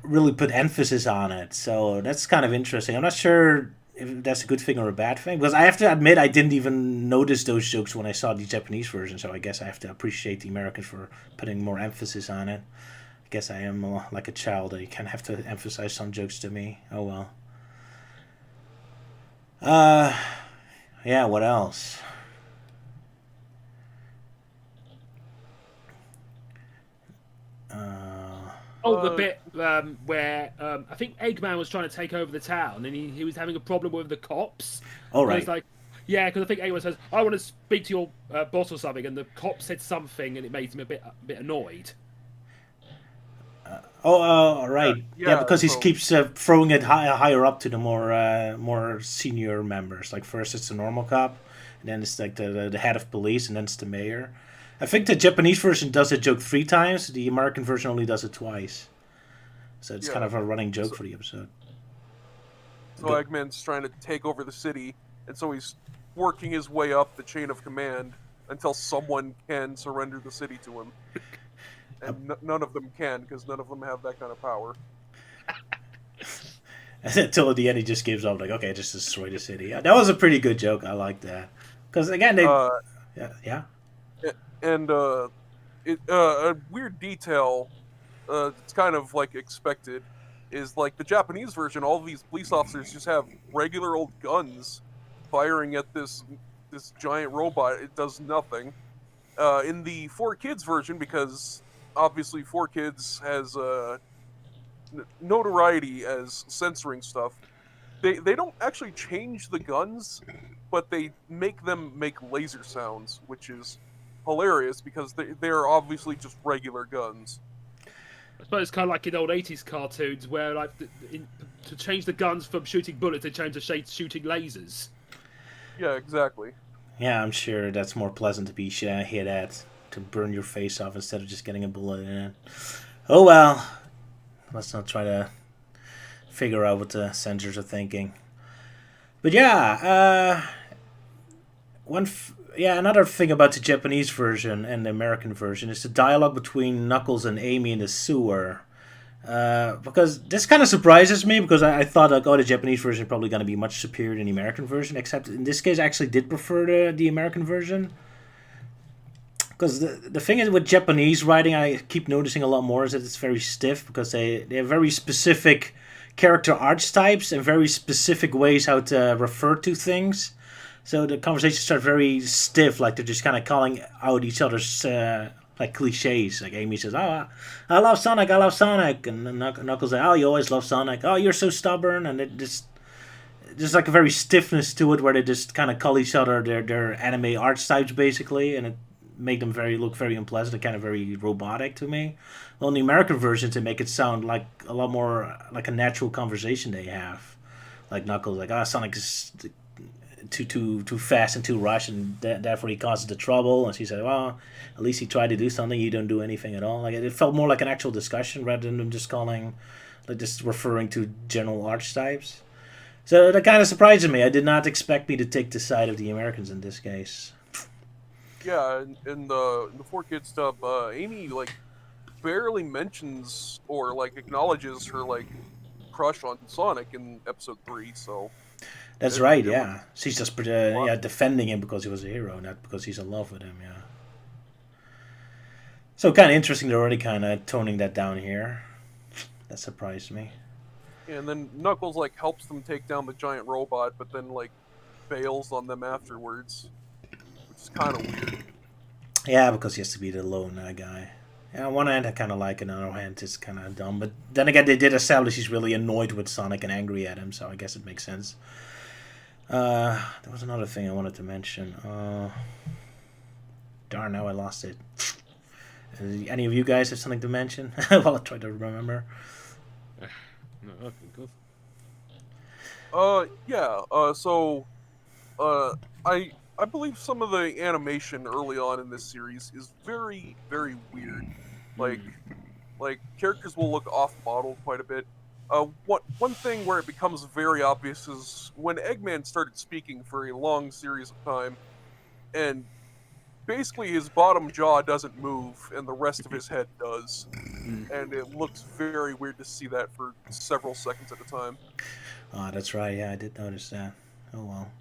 really put emphasis on it. So that's kind of interesting. I'm not sure if that's a good thing or a bad thing, because I have to admit I didn't even notice those jokes when I saw the Japanese version, so I guess I have to appreciate the Americans for putting more emphasis on it. I guess I am like a child. I kind of have to emphasize some jokes to me. Oh well. Yeah, what else? The bit where I think Eggman was trying to take over the town, and he was having a problem with the cops. Oh, right. It's like, yeah, because I think Eggman says, "I want to speak to your boss or something," and the cop said something, and it made him a bit annoyed. Right. Yeah, because he keeps throwing it higher up to the more senior members. Like first it's the normal cop, and then it's like the head of police, and then it's the mayor. I think the Japanese version does a joke 3 times. The American version only does it twice. So it's kind of a running joke for the episode. So Eggman's trying to take over the city, and so he's working his way up the chain of command until someone can surrender the city to him. And none of them can, because none of them have that kind of power. Until at the end he just gives up, okay, just destroy the city. Yeah, that was a pretty good joke. I like that. Because again, they... yeah. And a weird detail, it's kind of expected, is the Japanese version, all of these police officers just have regular old guns firing at this giant robot. It does nothing. In the 4Kids version, because obviously 4Kids has notoriety as censoring stuff, they don't actually change the guns, but they make them make laser sounds, which is hilarious because they are obviously just regular guns. I suppose it's kind of like in old 80s cartoons where to change the guns from shooting bullets, they change to shooting lasers. Yeah, exactly. Yeah, I'm sure that's more pleasant to be hit at, to burn your face off instead of just getting a bullet in it. Oh well, let's not try to figure out what the censors are thinking. But yeah, another thing about the Japanese version and the American version is the dialogue between Knuckles and Amy in the sewer. Because this kind of surprises me, because I thought the Japanese version is probably going to be much superior than the American version, except in this case I actually did prefer the American version. Because the thing is with Japanese writing, I keep noticing a lot more, is that it's very stiff, because they have very specific character archetypes and very specific ways how to refer to things. So the conversations start very stiff, like they're just kind of calling out each other's cliches. Like Amy says, "Oh, I love Sonic, and Knuckles says, "Oh, you always love Sonic. Oh, you're so stubborn." And it just there's a very stiffness to it, where they just kind of call each other their anime archetypes basically, and make them look very unpleasant and kind of very robotic to me. Well, in the American versions, they make it sound like a lot more like a natural conversation they have. Like Knuckles, like, Sonic is too fast and too rushed, and therefore he causes the trouble. And she said, well, at least he tried to do something. You don't do anything at all. Like, it felt more like an actual discussion rather than them just just referring to general archetypes. So that kind of surprised me. I did not expect me to take the side of the Americans in this case. Yeah, in the 4Kids dub, Amy like barely mentions or like acknowledges her like crush on Sonic in episode 3. So that's right. Yeah, she's just defending him because he was a hero, not because he's in love with him. Yeah. So kind of interesting. They're already kind of toning that down here. That surprised me. And then Knuckles like helps them take down the giant robot, but then like bails on them afterwards, which is kind of weird. Yeah, because he has to be the lone guy. Yeah, on one hand I kind of like it, on the other hand it's kind of dumb. But then again, they did establish he's really annoyed with Sonic and angry at him, so I guess it makes sense. There was another thing I wanted to mention. Darn, now I lost it. Any of you guys have something to mention? Well, I'll try to remember. No, okay, good. I believe some of the animation early on in this series is very, very weird. Like characters will look off-model quite a bit. One thing where it becomes very obvious is when Eggman started speaking for a long series of time, and basically his bottom jaw doesn't move, and the rest of his head does. And it looks very weird to see that for several seconds at a time. Oh, that's right. Yeah, I did notice that. Oh, well.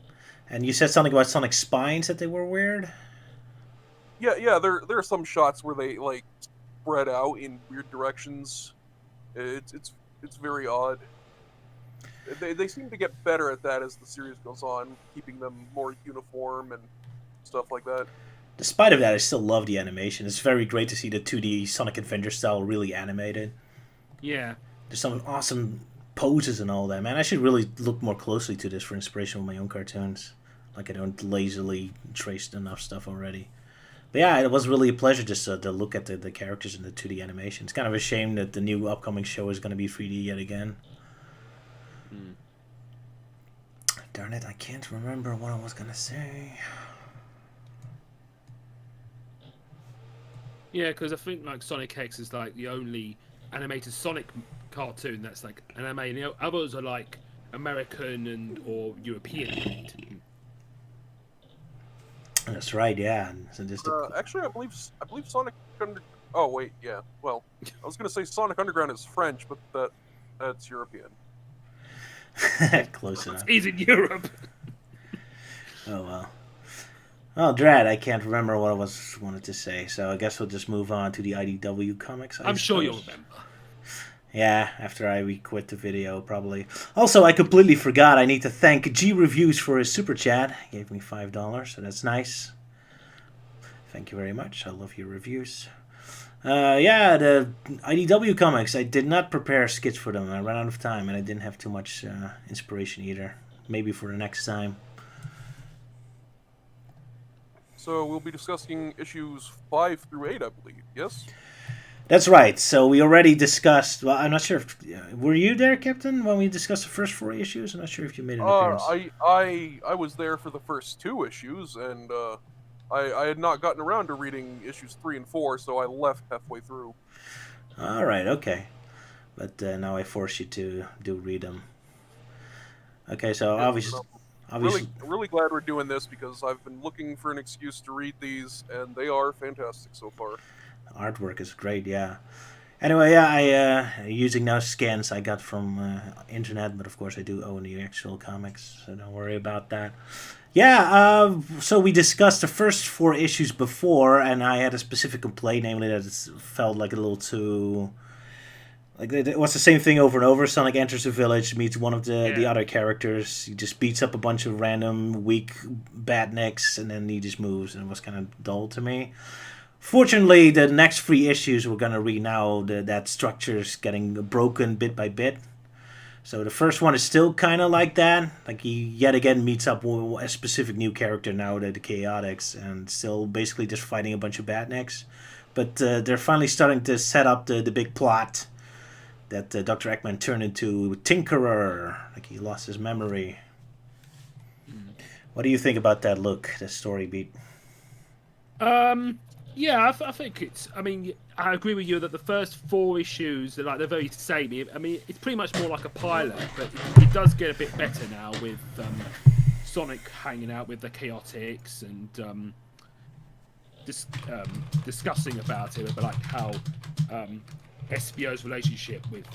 And you said something about Sonic's spines, that they were weird? Yeah. There are some shots where they like spread out in weird directions. It's very odd. They seem to get better at that as the series goes on, keeping them more uniform and stuff like that. Despite of that, I still love the animation. It's very great to see the 2D Sonic Adventure style really animated. Yeah. There's some awesome poses and all that, man. I should really look more closely to this for inspiration with my own cartoons. Like I don't lazily trace enough stuff already. But yeah, it was really a pleasure just to look at the characters in the 2D animation. It's kind of a shame that the new upcoming show is going to be 3D yet again. Darn it, I can't remember what I was going to say. Yeah, because I think like Sonic X is like the only animated Sonic cartoon that's like anime, and the others are like American or European made. That's right, yeah. So just actually, I believe Sonic Oh wait, yeah. Well, I was gonna say Sonic Underground is French, but that's European. Close enough. He's in Europe. Oh well. Oh, Drad, I can't remember what I wanted to say, so I guess we'll just move on to the IDW comics. I'm sure you'll remember. Yeah, after I quit the video, probably. Also, I completely forgot. I need to thank G Reviews for his super chat. He gave me $5, so that's nice. Thank you very much. I love your reviews. Yeah, the IDW comics. I did not prepare skits for them. I ran out of time, and I didn't have too much inspiration either. Maybe for the next time. So we'll be discussing issues 5 through 8, I believe. Yes. That's right. So we already discussed. Well, I'm not sure if were you there, Captain, when we discussed the first 4 issues. I'm not sure if you made an appearance. I was there for the first 2 issues, and I had not gotten around to reading issues 3 and 4, so I left halfway through. All right. Okay. But now I force you to read them. Okay. So obviously. Really glad we're doing this because I've been looking for an excuse to read these, and they are fantastic so far. Artwork is great, yeah. Anyway, yeah, using now scans I got from internet, but of course I do own the actual comics, so don't worry about that. Yeah, so we discussed the first 4 issues before, and I had a specific complaint, namely that it felt like a little too... Like, it was the same thing over and over. Sonic enters a village, meets one of the other characters. He just beats up a bunch of random, weak badniks, and then he just moves, and it was kind of dull to me. Fortunately, the next 3 issues we're going to read now, that structure's getting broken bit by bit. So the first one is still kind of like that. Like he yet again meets up with a specific new character now, the Chaotix, and still basically just fighting a bunch of badniks. But they're finally starting to set up the big plot that Dr. Eggman turned into Tinkerer, like he lost his memory. What do you think about that look, the story beat? Yeah, I think it's. I mean, I agree with you that the first 4 issues are they're very samey. I mean, it's pretty much more like a pilot, but it does get a bit better now with Sonic hanging out with the Chaotix and discussing about it, but like how SBO's relationship with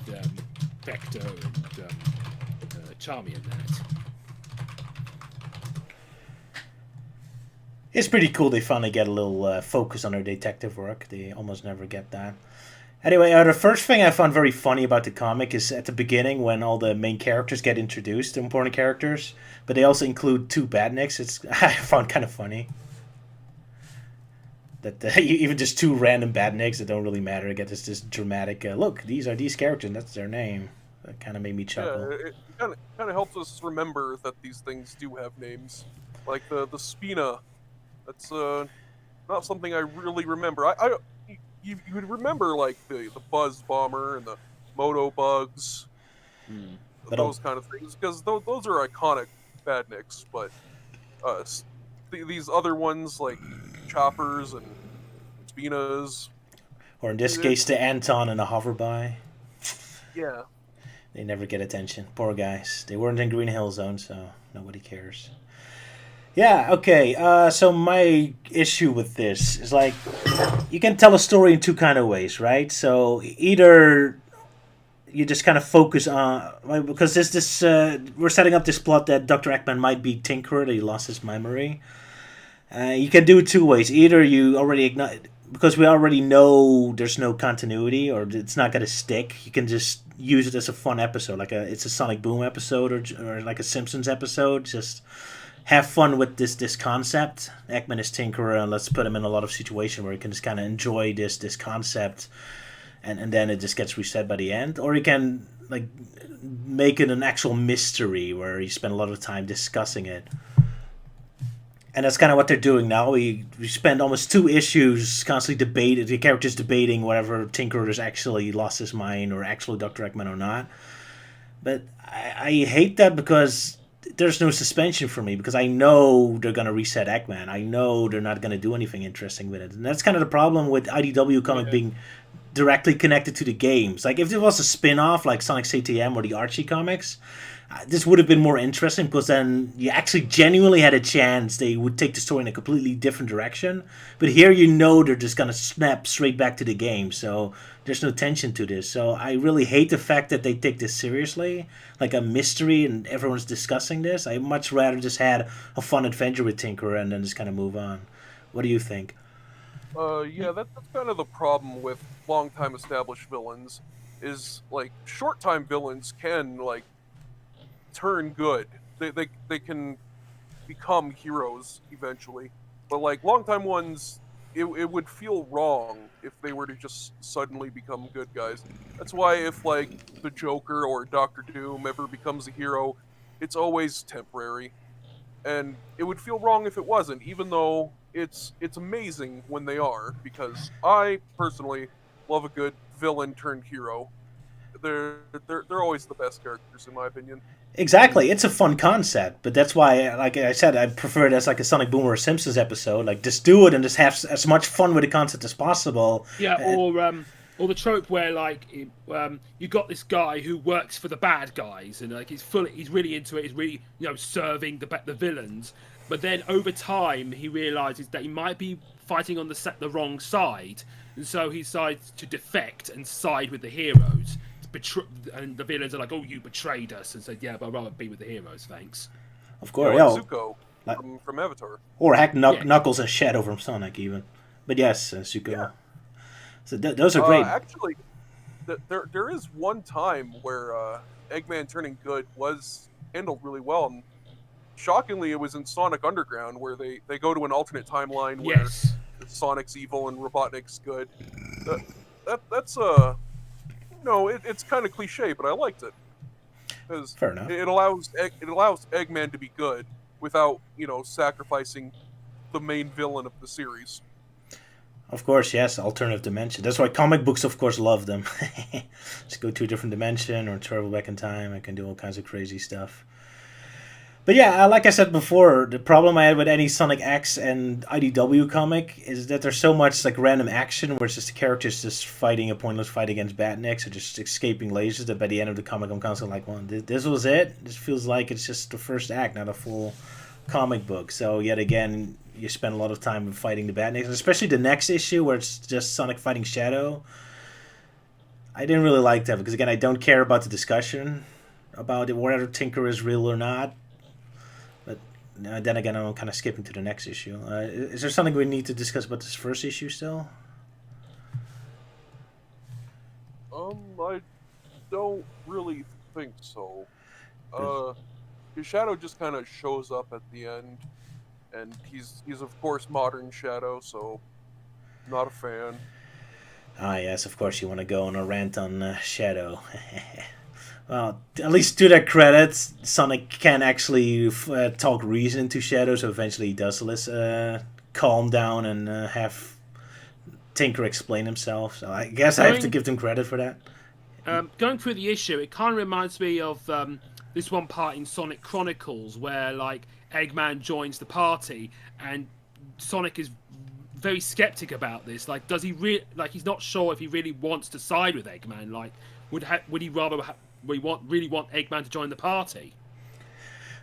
Vector and Charmy and that. It's pretty cool they finally get a little focus on their detective work. They almost never get that. Anyway, the first thing I found very funny about the comic is at the beginning when all the main characters get introduced, the important characters, but they also include 2 badniks. It's I found kind of funny. That even just 2 random badniks that don't really matter get this dramatic, look, these are these characters and that's their name. That kind of made me chuckle. Yeah, it kind of helps us remember that these things do have names. Like the Spina. That's not something I really remember. You would remember like the Buzz Bomber and the Moto Bugs, those kind of things, because those are iconic badniks. But these other ones like Choppers and Spinas, or in this case, the Anton and the Hoverby. Yeah, they never get attention. Poor guys. They weren't in Green Hill Zone, so nobody cares. Yeah, okay, so my issue with this is, like, you can tell a story in 2 kind of ways, right? So either you just kind of focus on, because we're setting up this plot that Dr. Eggman might be Tinkerer, that he lost his memory. You can do it 2 ways. Either you already because we already know there's no continuity or it's not going to stick, you can just use it as a fun episode, like it's a Sonic Boom episode or like a Simpsons episode, just have fun with this concept. Eggman is Tinkerer, and let's put him in a lot of situations where he can just kind of enjoy this concept, and then it just gets reset by the end. Or you can like make it an actual mystery where you spend a lot of time discussing it. And that's kind of what they're doing now. We spend almost 2 issues constantly the characters debating whether Tinkerer's actually lost his mind or actually Dr. Eggman or not. But I hate that because there's no suspension for me, because I know they're going to reset Eggman. I know they're not going to do anything interesting with it. And that's kind of the problem with IDW comic being directly connected to the games. Like, if it was a spin-off like Sonic CTM or the Archie comics, this would have been more interesting, because then you actually genuinely had a chance they would take the story in a completely different direction. But here you know they're just going to snap straight back to the game, so there's no tension to this. So I really hate the fact that they take this seriously, like a mystery, and everyone's discussing this. I'd much rather just had a fun adventure with Tinkerer and then just kind of move on. What do you think? Yeah, that's kind of the problem with long-time established villains, is like short-time villains can like turn good. They can become heroes eventually, but like long-time ones, it would feel wrong if they were to just suddenly become good guys. That's why if like the Joker or Doctor Doom ever becomes a hero, it's always temporary, and it would feel wrong if it wasn't, even though it's amazing when they are, because I personally love a good villain turned hero. They're always the best characters in my opinion. Exactly, it's a fun concept, but that's why, like I said, I prefer it as like a Sonic Boom or a Simpsons episode. Like, just do it and just have as much fun with the concept as possible. Yeah, or the trope where like you got this guy who works for the bad guys and like he's really into it. He's really serving the villains, but then over time he realizes that he might be fighting on the wrong side, and so he decides to defect and side with the heroes. And the villains are like, "Oh, you betrayed us," and said, "Yeah, but I'd rather be with the heroes, thanks." Of course, Zuko from Avatar, or heck, Knuckles and Shadow from Sonic, even. But yes, Zuko. Yeah. So those are great. Actually, there is one time where Eggman turning good was handled really well, and shockingly, it was in Sonic Underground, where they go to an alternate timeline where Sonic's evil and Robotnik's good. That's it's kind of cliche, but I liked it. because Fair enough. it allows Eggman to be good without sacrificing the main villain of the series. Of course, yes, alternative dimension. That's why comic books, of course, love them. Just go to a different dimension or travel back in time. I can do all kinds of crazy stuff. But yeah, like I said before, the problem I had with any Sonic X and IDW comic is that there's so much like random action where it's just the characters just fighting a pointless fight against Batniks or just escaping lasers that by the end of the comic I'm constantly like, well, this was it? This feels like it's just the first act, not a full comic book. So yet again, you spend a lot of time fighting the Batniks, especially the next issue where it's just Sonic fighting Shadow. I didn't really like that because again, I don't care about the discussion about it, whether Tinker is real or not. But then again, I'm kind of skipping to the next issue. Is there something we need to discuss about this first issue still? I don't really think so. His Shadow just kind of shows up at the end, and he's of course modern Shadow, so not a fan. Ah, yes, of course you want to go on a rant on Shadow. Well, at least to their credit, Sonic can actually talk reason to Shadow, so eventually he does calm down and have Tinker explain himself. So I guess I have to give them credit for that. Going through the issue, it kind of reminds me of this one part in Sonic Chronicles where like Eggman joins the party and Sonic is very skeptic about this. Like, does he he's not sure if he really wants to side with Eggman. Like, would he rather really want Eggman to join the party?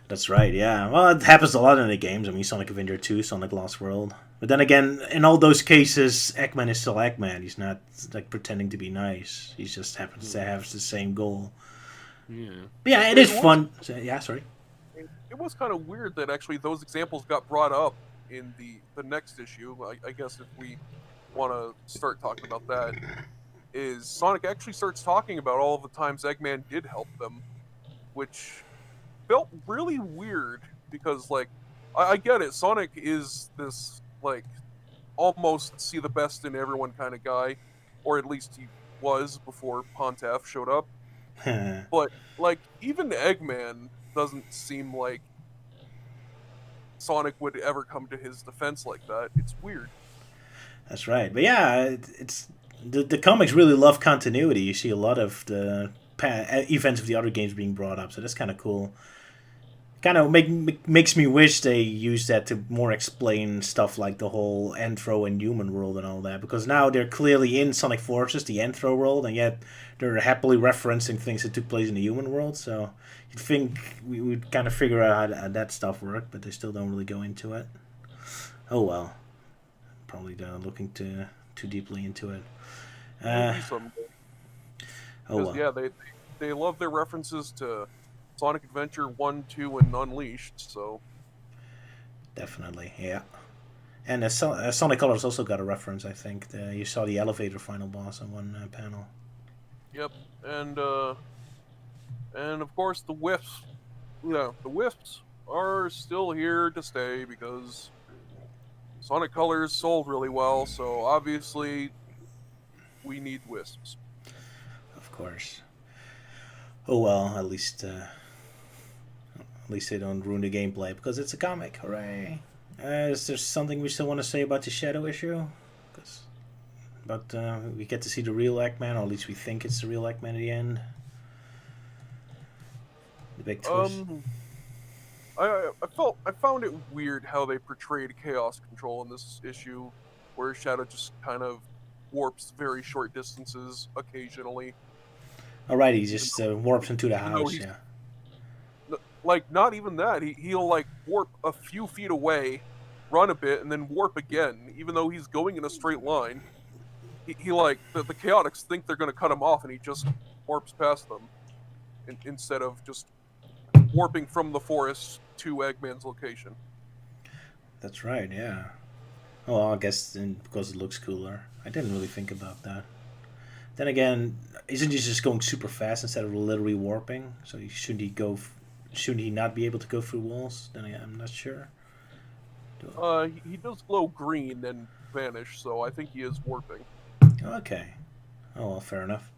That's right, yeah. Well, it happens a lot in the games. I mean, Sonic Avenger 2, Sonic Lost World. But then again, in all those cases, Eggman is still Eggman. He's not like pretending to be nice. He just happens to have the same goal. Yeah. But yeah, it is fun. Yeah, sorry. It was kind of weird that actually those examples got brought up in the next issue. I guess if we want to start talking about that, is Sonic actually starts talking about all of the times Eggman did help them, which felt really weird because, like, I get it. Sonic is this, like, almost see the best in everyone kind of guy, or at least he was before Pontef showed up. But, like, even Eggman doesn't seem like Sonic would ever come to his defense like that. It's weird. That's right. But yeah, it's the comics really love continuity. You see a lot of the events of the other games being brought up, so that's kind of cool. Kind of makes me wish they use that to more explain stuff like the whole Anthro and human world and all that, because now they're clearly in Sonic Forces, the Anthro world, and yet they're happily referencing things that took place in the human world, so you'd think we would kind of figure out how that stuff worked, but they still don't really go into it. Oh well. Probably looking too deeply into it. Maybe someday. Oh well. Yeah, they love their references to Sonic Adventure 1, 2, and Unleashed, so... Definitely, yeah. And Sonic Colors also got a reference, I think. You saw the elevator final boss on one panel. Yep, and of course the Wisps. Yeah, the Wisps are still here to stay because Sonic Colors sold really well, so obviously we need Wisps. Of course. Oh well, at least they don't ruin the gameplay because it's a comic. Hooray! Is there something we still want to say about the Shadow issue? But we get to see the real Eggman, or at least we think it's the real Eggman at the end. The big twist. I found it weird how they portrayed Chaos Control in this issue, where Shadow just kind of warps very short distances occasionally. Alright, he just warps into the house, yeah. Like, not even that. He'll, like, warp a few feet away, run a bit, and then warp again, even though he's going in a straight line. He like, the Chaotix think they're going to cut him off, and he just warps past them, instead of just warping from the forest to Eggman's location. That's right, yeah. Well, I guess because it looks cooler. I didn't really think about that. Then again, isn't he just going super fast instead of literally warping? So shouldn't he not be able to go through walls? Then again, I'm not sure. He does glow green and vanish, so I think he is warping. Okay. Oh well, fair enough.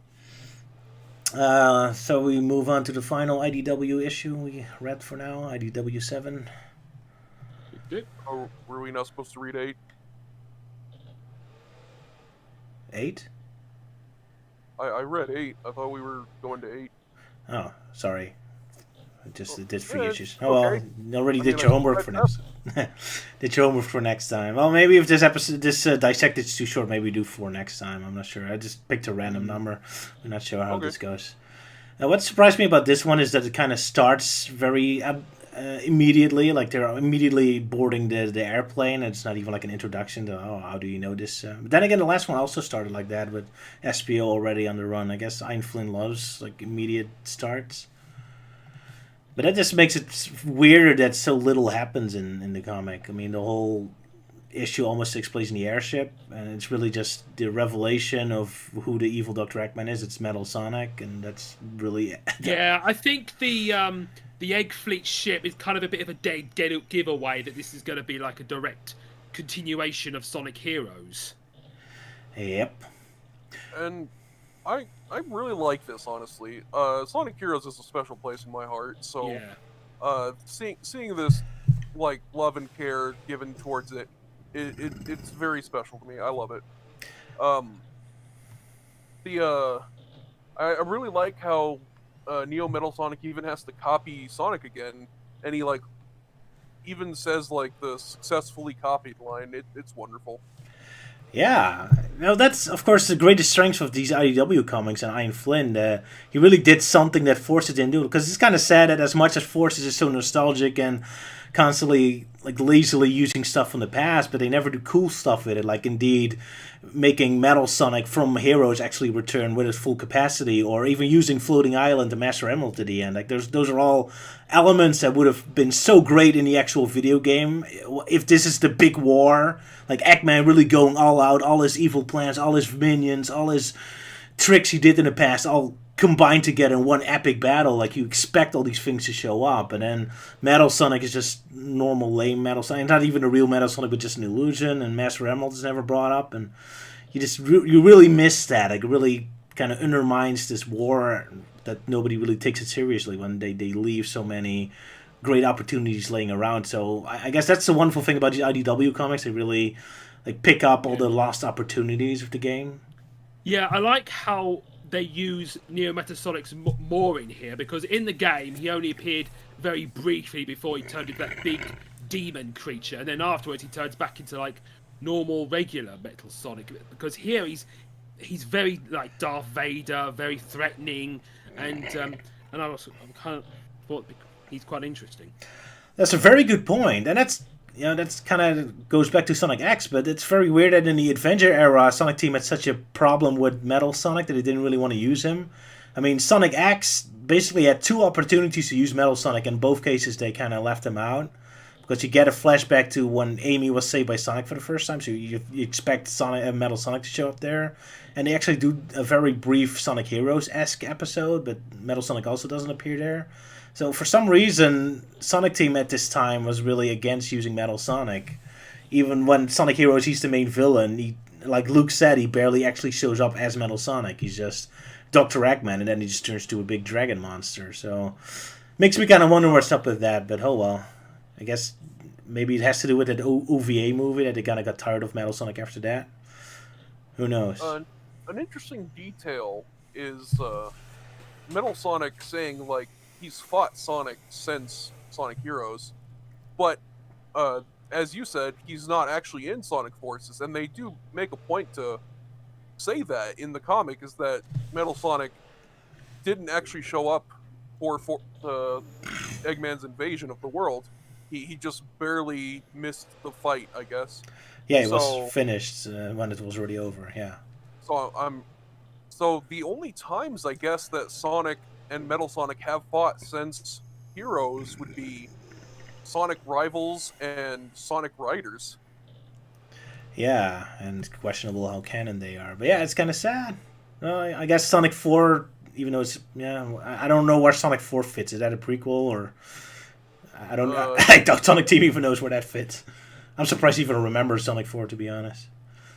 So we move on to the final IDW issue we read for now, IDW 7. Or were we not supposed to read 8? 8? I read 8. I thought we were going to 8. Oh, sorry. I just did 3 yeah, issues. it's Oh, well, okay. you already I did mean, your I homework read for next. Did your homework for next time. Well, maybe if this episode, Dissected's too short, maybe we do 4 next time. I'm not sure. I just picked a random number. I'm not sure how Okay. this goes. What surprised me about this one is that it kind of starts very immediately. Like they're immediately boarding the airplane. It's not even like an introduction to, oh, how do you know this? But then again, the last one also started like that with SPO already on the run. I guess Ian Flynn loves like immediate starts. But that just makes it weirder that so little happens in the comic. I mean, the whole issue almost takes place in the airship, and it's really just the revelation of who the evil Dr. Eggman is. It's Metal Sonic, and that's really... Yeah, I think the Egg Fleet ship is kind of a bit of a dead giveaway that this is going to be like a direct continuation of Sonic Heroes. Yep. And I really like this, honestly. Sonic Heroes is a special place in my heart, so Yeah. seeing this like love and care given towards it's very special to me. I love it. I really like how Neo Metal Sonic even has to copy Sonic again, and he like even says like the successfully copied line. It's wonderful. Yeah, no, that's of course the greatest strength of these IDW comics and Ian Flynn. He really did something that Forces didn't do. Because it's kind of sad that as much as Forces is so nostalgic and constantly like lazily using stuff from the past, but they never do cool stuff with it. Like indeed, making Metal Sonic from Heroes actually return with its full capacity, or even using Floating Island and Master Emerald to the end. Like those are all elements that would have been so great in the actual video game. If this is the big war, like Eggman really going all out, all his evil plans, all his minions, all his tricks he did in the past, all combined together in one epic battle. Like you expect all these things to show up, and then Metal Sonic is just normal lame Metal Sonic, not even a real Metal Sonic, but just an illusion. And Master Emerald is never brought up, and you just you really miss that. Like it really kind of undermines this war that nobody really takes it seriously when they leave so many great opportunities laying around. So I guess that's the wonderful thing about these IDW comics. They really like pick up all the lost opportunities of the game. Yeah, I like how they use Neo Metal Sonic's more in here, because in the game he only appeared very briefly before he turned into that big demon creature, and then afterwards he turns back into like normal regular Metal Sonic, because here he's very like Darth Vader, very threatening, and I'm kind of thought he's quite interesting. That's a very good point, and that's kind of goes back to Sonic X, but it's very weird that in the Adventure era, Sonic Team had such a problem with Metal Sonic that they didn't really want to use him. I mean, Sonic X basically had 2 opportunities to use Metal Sonic. In both cases, they kind of left him out. Because you get a flashback to when Amy was saved by Sonic for the first time, so you expect Metal Sonic to show up there. And they actually do a very brief Sonic Heroes-esque episode, but Metal Sonic also doesn't appear there. So for some reason, Sonic Team at this time was really against using Metal Sonic. Even when Sonic Heroes, he's the main villain. Like Luke said, he barely actually shows up as Metal Sonic. He's just Dr. Eggman, and then he just turns to a big dragon monster. So makes me kind of wonder what's up with that, but oh well. I guess maybe it has to do with that OVA movie that they kind of got tired of Metal Sonic after that. Who knows? An interesting detail is Metal Sonic saying like he's fought Sonic since Sonic Heroes, but as you said, he's not actually in Sonic Forces, and they do make a point to say that in the comic, is that Metal Sonic didn't actually show up for Eggman's invasion of the world. He just barely missed the fight, I guess. Yeah, it was finished when it was already over, yeah. So the only times, I guess, that Sonic and Metal Sonic have fought since Heroes would be Sonic Rivals and Sonic Riders. Yeah, and questionable how canon they are. But yeah, it's kind of sad. I guess Sonic 4, even though it's... Yeah, I don't know where Sonic 4 fits. Is that a prequel, or... I don't know. I doubt Sonic Team even knows where that fits. I'm surprised he even remembers Sonic 4, to be honest.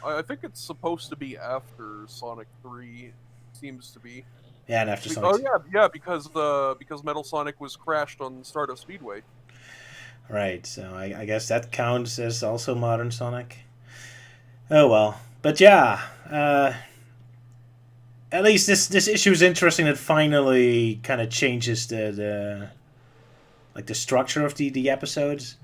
I think it's supposed to be after Sonic 3, seems to be. Yeah, and after Oh Sonic. yeah, because Metal Sonic was crashed on Stardust Speedway. Right, so I guess that counts as also modern Sonic. Oh well, but yeah, at least this issue is interesting. It finally kind of changes the structure of the episodes.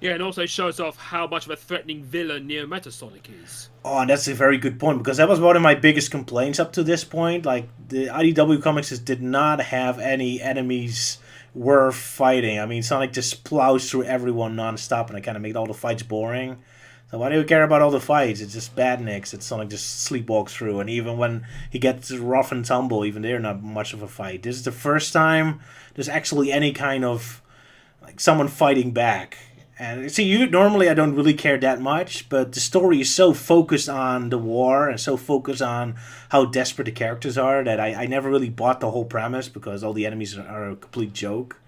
Yeah, and also shows off how much of a threatening villain Neo Metasonic is. Oh, and that's a very good point because that was one of my biggest complaints up to this point. Like the IDW comics just did not have any enemies worth fighting. I mean, Sonic just plows through everyone nonstop, and it kind of made all the fights boring. So why do we care about all the fights? It's just badniks that Sonic just sleepwalks through, and even when he gets rough and tumble, even they're not much of a fight. This is the first time there's actually any kind of like someone fighting back. And see, normally I don't really care that much, but the story is so focused on the war and so focused on how desperate the characters are that I never really bought the whole premise because all the enemies are a complete joke.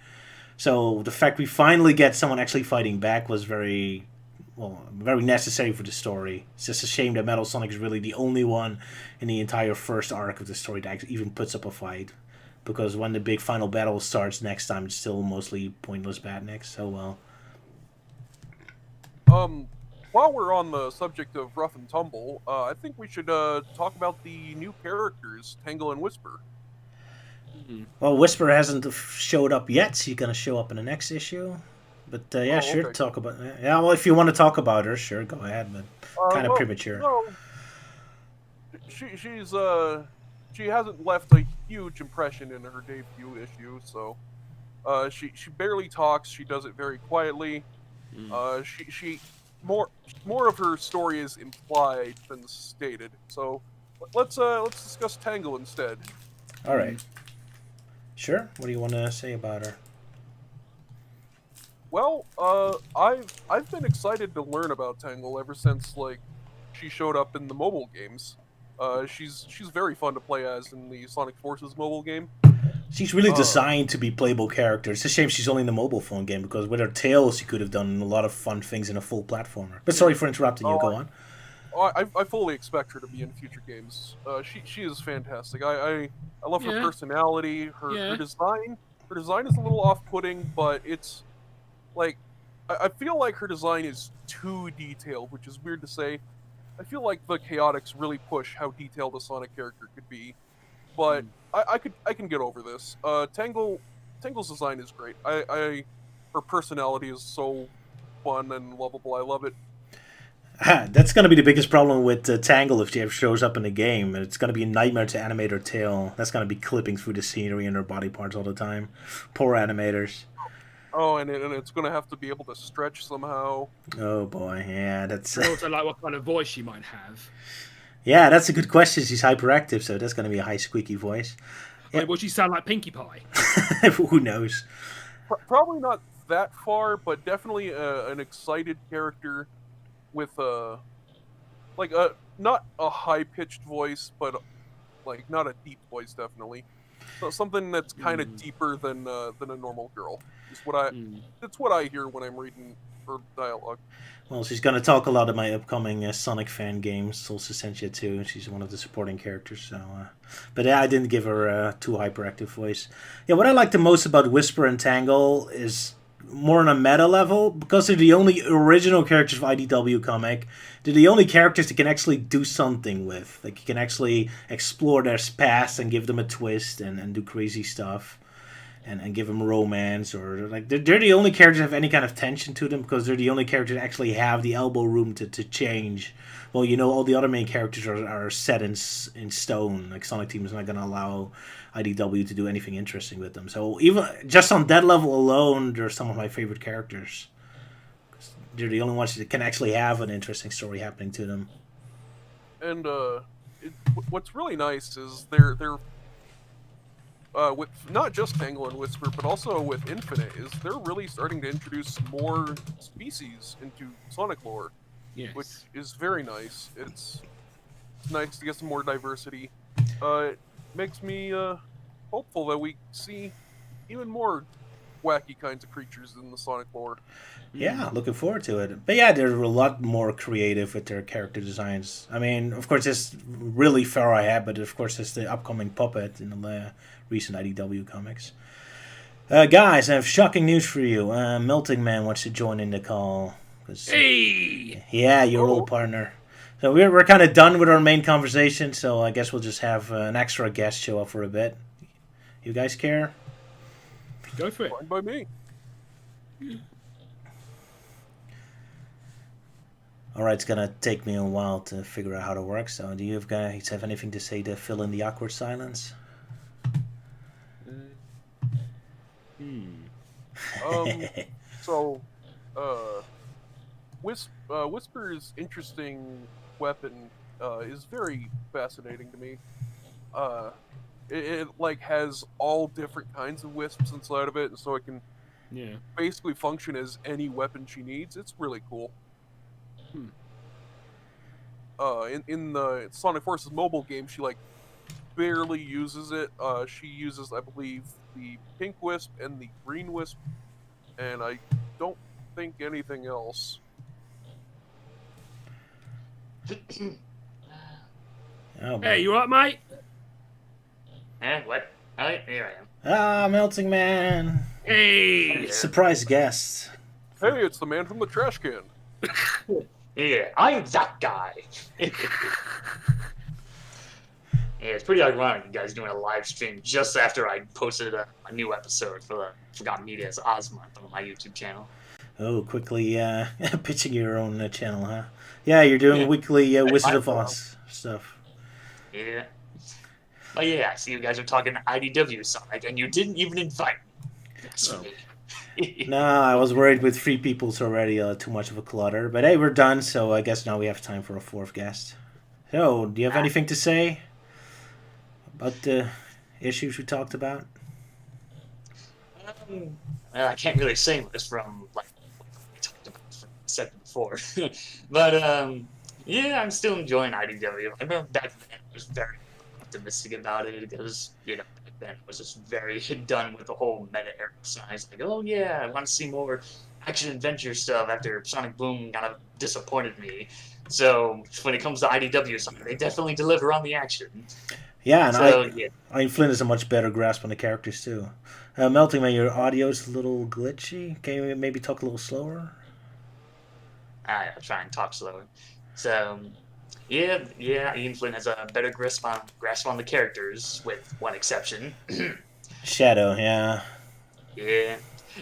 So the fact we finally get someone actually fighting back was very necessary for the story. It's just a shame that Metal Sonic is really the only one in the entire first arc of the story that even puts up a fight. Because when the big final battle starts next time, it's still mostly pointless badniks. So well. While we're on the subject of rough and tumble, I think we should talk about the new characters, Tangle and Whisper. Well, Whisper hasn't showed up yet. She's gonna show up in the next issue. But yeah, sure, okay. talk about. Yeah, well, if you want to talk about her, sure, go ahead. But kind of premature. No, she hasn't left a huge impression in her debut issue, so she barely talks. She does it very quietly. She more of her story is implied than stated. So let's discuss Tangle instead. All right. Sure. What do you want to say about her? Well, I've been excited to learn about Tangle ever since like she showed up in the mobile games. She's very fun to play as in the Sonic Forces mobile game. She's really designed to be playable character. It's a shame she's only in the mobile phone game because with her tail, she could have done a lot of fun things in a full platformer. But sorry for interrupting you. Go on. I fully expect her to be in future games. She is fantastic. I love her personality. Her design. Her design is a little off-putting, but it's like I feel like her design is too detailed, which is weird to say. I feel like the Chaotix really push how detailed a Sonic character could be, but I can get over this. Tangle's design is great. Her personality is so fun and lovable. I love it. That's going to be the biggest problem with Tangle if she ever shows up in the game. It's going to be a nightmare to animate her tail. That's going to be clipping through the scenery and her body parts all the time. Poor animators. Oh, and it's going to have to be able to stretch somehow. Oh boy, yeah, that's. I also like what kind of voice she might have. Yeah, that's a good question. She's hyperactive, so that's going to be a high squeaky voice. Yeah. Will she sound like Pinkie Pie? Who knows? Probably not that far, but definitely an excited character with not a high pitched voice, but like not a deep voice, definitely. So something that's kind of deeper than a normal girl. Is it's what I hear when I'm reading her dialogue. Well, she's going to talk a lot in my upcoming Sonic fan games. Soul Sentia too. She's one of the supporting characters. So, but yeah, I didn't give her a too hyperactive voice. Yeah, what I like the most about Whisper and Tangle is more on a meta level, because they're the only original characters of IDW comic. They're the only characters that can actually do something with. Like, you can actually explore their past and give them a twist and do crazy stuff. And give them romance, or like they're the only characters that have any kind of tension to them, because they're the only characters that actually have the elbow room to change. Well, all the other main characters are set in stone. Like, Sonic Team is not going to allow IDW to do anything interesting with them. So even just on that level alone, they're some of my favorite characters. They're the only ones that can actually have an interesting story happening to them. And what's really nice is they're with not just Tangle and Whisper, but also with Infinite, is they're really starting to introduce more species into Sonic lore, which is very nice. It's nice to get some more diversity. It makes me hopeful that we see even more wacky kinds of creatures in the Sonic lore. Yeah, looking forward to it. But yeah, they're a lot more creative with their character designs. I mean, of course, it's really far ahead, but of course, it's the upcoming Puppet in the recent IDW comics. Guys, I have shocking news for you. Melting Man wants to join in the call. Hey! Yeah, your old partner. So we're kind of done with our main conversation, so I guess we'll just have an extra guest show up for a bit. You guys care? Go for it. Fine by me. Alright, it's gonna take me a while to figure out how to work, so do you guys have anything to say to fill in the awkward silence? So, Whisper's interesting weapon is very fascinating to me. It like has all different kinds of wisps inside of it, and so it can basically function as any weapon she needs. It's really cool. In the Sonic Forces mobile game, she like barely uses it. She uses, I believe, the pink wisp and the green wisp, and I don't think anything else. Oh, Hey, you alright, mate? What? Oh, here I am. Ah, Melting Man! Hey! Surprise guest. Hey, it's the man from the trash can. Yeah, I'm that guy. Yeah, it's pretty ironic you guys doing a live stream just after I posted a new episode for the Forgotten Media's Ozma on my YouTube channel. Oh, quickly pitching your own channel, huh? Yeah, you're doing weekly Wizard of Oz stuff. Yeah. Oh yeah, I see you guys are talking IDW Sonic, and you didn't even invite me. That's me. No, I was worried with 3 people, it's already too much of a clutter. But hey, we're done, so I guess now we have time for a 4th guest. So, do you have anything to say about the issues we talked about? Well, I can't really say much from like what we talked about said before, but yeah, I'm still enjoying IDW. I remember back then I was very optimistic about it because back then I was just very done with the whole meta era. So I was like, oh yeah, I want to see more action adventure stuff after Sonic Boom kind of disappointed me. So when it comes to IDW Sonic, they definitely deliver on the action. Yeah, and So, I Flynn has a much better grasp on the characters too. Melting Man, your audio's a little glitchy. Can you maybe talk a little slower? I'll try and talk slower. So, yeah, Ian Flynn has a better grasp on the characters, with one exception. Shadow, yeah. Yeah.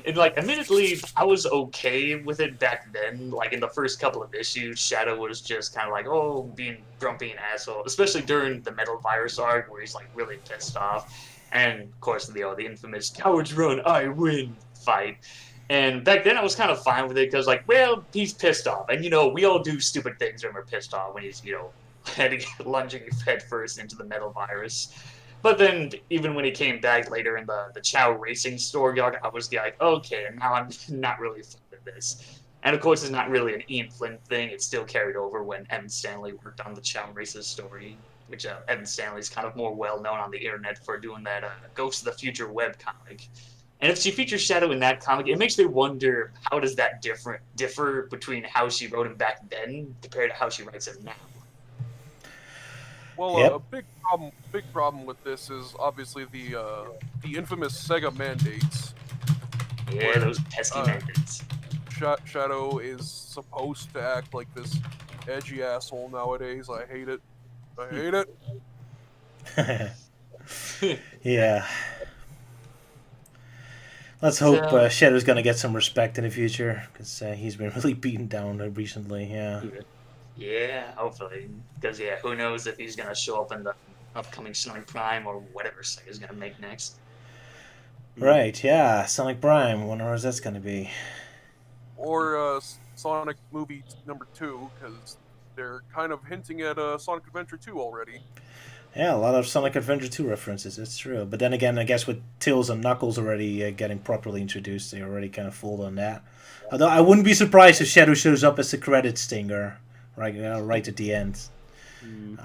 And, like, admittedly, I was okay with it back then. Like, in the first couple of issues, Shadow was just kind of like, oh, being grumpy and asshole. Especially during the Metal Virus arc, where he's, like, really pissed off. And, of course, the infamous cowards run, I win fight. And back then, I was kind of fine with it, because, like, well, he's pissed off. And, we all do stupid things when we're pissed off, when he's, lunging head first into the Metal Virus. But then, even when he came back later in the Chow Racing story arc, I was like, okay, now I'm not really fond of this. And of course, it's not really an Ian Flynn thing. It's still carried over when Evan Stanley worked on the Chow Races story, which Evan Stanley's kind of more well-known on the internet for doing that Ghost of the Future webcomic. And if she features Shadow in that comic, it makes me wonder, how does that differ between how she wrote him back then compared to how she writes him now? Well, a big problem with this is obviously the infamous Sega mandates. Yeah, those pesky mandates. Shadow is supposed to act like this edgy asshole nowadays. I hate it. Yeah. Let's hope Shadow's gonna get some respect in the future, because he's been really beaten down recently. Yeah, hopefully. Because, who knows if he's going to show up in the upcoming Sonic Prime or whatever Sega's going to make next. Right, yeah. Sonic Prime. Wonder where that's going to be. Or Sonic movie number 2, because they're kind of hinting at Sonic Adventure 2 already. Yeah, a lot of Sonic Adventure 2 references, it's true. But then again, I guess with Tails and Knuckles already getting properly introduced, they already kind of fooled on that. Although I wouldn't be surprised if Shadow shows up as a credit stinger. Right at the end.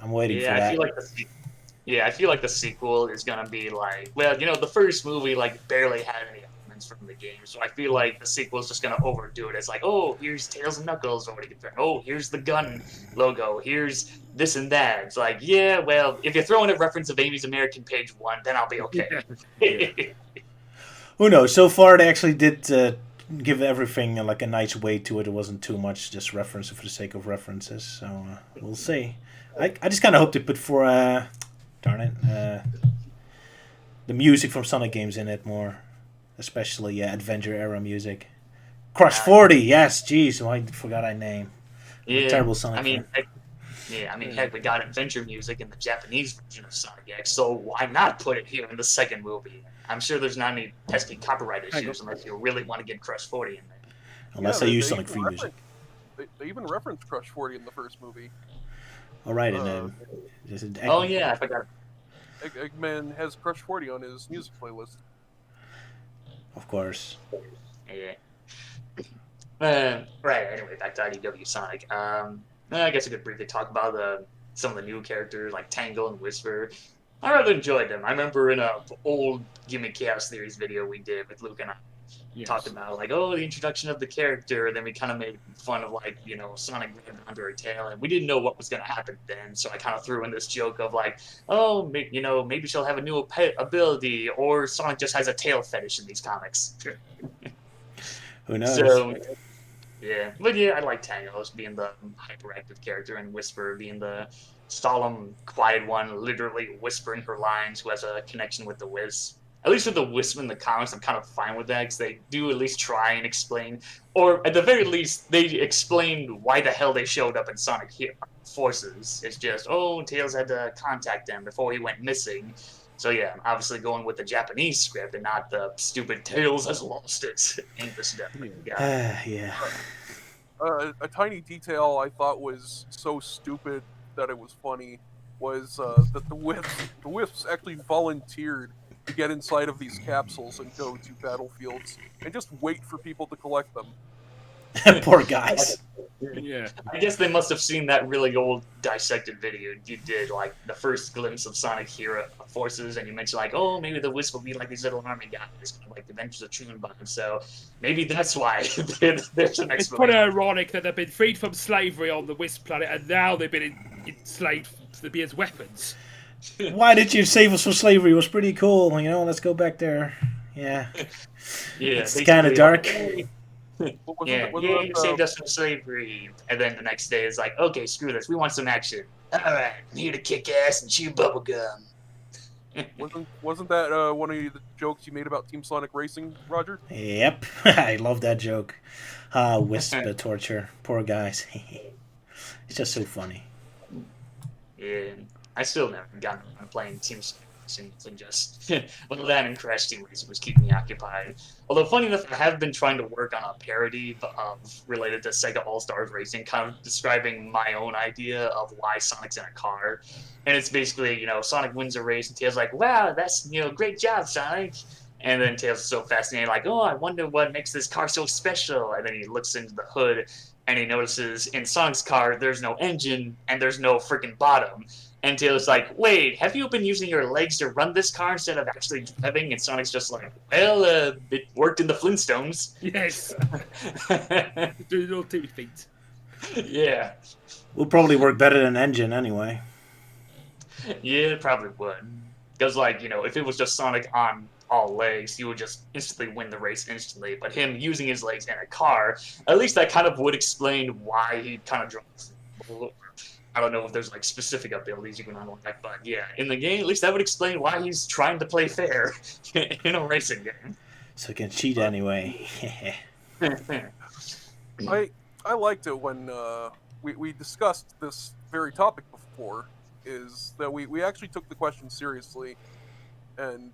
I'm waiting for that. I feel like the sequel is gonna be like, well, the first movie barely had any elements from the game. So I feel like the sequel is just going to overdo it. It's like, oh, here's Tails and Knuckles already confirmed. Oh, here's the gun logo. Here's this and that. It's like, yeah, well, if you're throwing a reference of Amy's American Page 1, then I'll be okay. Who knows? So far, they actually did give everything like a nice weight to it. It wasn't too much just reference for the sake of references. So we'll see. I just kind of hope they put darn it, the music from Sonic games in it more, especially Adventure era music. Crush 40, yes, jeez, I forgot I name. Terrible Sonic. Heck, we got adventure music in the Japanese version of Sonic X, so why not put it here in the second movie? I'm sure there's not any pesky copyright issues unless you really want to get Crush 40 in there. Unless they use Sonic 3 music. They even referenced Crush 40 in the first movie. All right, I forgot. Eggman has Crush 40 on his music playlist. Of course. Yeah. Right, anyway, back to IDW Sonic. I guess I could briefly talk about some of the new characters, like Tangle and Whisper. I rather enjoyed them. I remember in an old Gimme Chaos Theories video we did with Luke and I, talked about, like, the introduction of the character, and then we kind of made fun of, like, Sonic grabbing onto her tail, and we didn't know what was going to happen then, so I kind of threw in this joke of, like, maybe she'll have a new ability, or Sonic just has a tail fetish in these comics. Who knows? So, yeah. But yeah, I like Tangle as being the hyperactive character, and Whisper being the solemn, quiet one, literally whispering her lines, who has a connection with the Wiz. At least with the Wisp in the comics, I'm kind of fine with that, because they do at least try and explain, or at the very least, they explain why the hell they showed up in Sonic Forces. It's just, Tails had to contact them before he went missing. So yeah, I'm obviously going with the Japanese script and not the stupid Tails has lost its English dub. Yeah. A tiny detail I thought was so stupid that it was funny was that the Wisps actually volunteered to get inside of these capsules and go to battlefields and just wait for people to collect them. Poor guys. Yeah. I guess they must have seen that really old Dissected video you did, like the first glimpse of Sonic Hero Forces, and you mentioned like, maybe the Wisp will be like these little army guys, kind of like the Adventures of Chunbon. So maybe that's why there's an explanation. It's pretty ironic that they've been freed from slavery on the Wisp planet, and now they've been enslaved to be as weapons. Why did you save us from slavery? It was pretty cool, let's go back there. Yeah. It's kind of dark. You saved us from slavery. And then the next day it's like, okay, screw this. We want some action. Alright, I'm here to kick ass and chew bubblegum. Wasn't that one of the jokes you made about Team Sonic Racing, Roger? Yep. I love that joke. Wisp torture. Poor guys. It's just so funny. Yeah. I still never gotten around playing Team Sonic Racing, and just that and Crash Team Racing was keeping me occupied. Although funny enough, I have been trying to work on a parody related to Sega All-Stars Racing, kind of describing my own idea of why Sonic's in a car. And it's basically, Sonic wins a race and Tails like, wow, that's, great job, Sonic. And then Tails is so fascinated, like, I wonder what makes this car so special. And then he looks into the hood and he notices in Sonic's car, there's no engine and there's no freaking bottom. And Tails like, wait, have you been using your legs to run this car instead of actually driving? And Sonic's just like, well, it worked in the Flintstones. Yes. Do little titty feet. Yeah. Will probably work better than engine anyway. Yeah, it probably would. Because, if it was just Sonic on all legs, he would just instantly win the race instantly. But him using his legs in a car, at least that kind of would explain why he kind of drives. I don't know if there's specific abilities you can unlock, but yeah, in the game, at least that would explain why he's trying to play fair in a racing game. So he can cheat anyway. I liked it when we discussed this very topic before, is that we actually took the question seriously and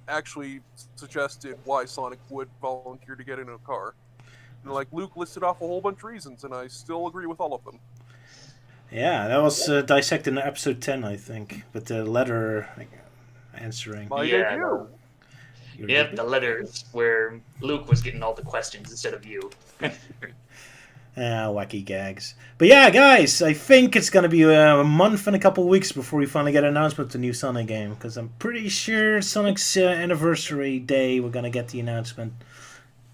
actually suggested why Sonic would volunteer to get in a car. And Luke listed off a whole bunch of reasons, and I still agree with all of them. Yeah, that was dissected in episode 10, I think. But the letter answering. Debut. Yep, the letters where Luke was getting all the questions instead of you. Wacky gags. But yeah, guys, I think it's going to be a month and a couple weeks before we finally get an announcement of the new Sonic game. Because I'm pretty sure Sonic's anniversary day we're going to get the announcement.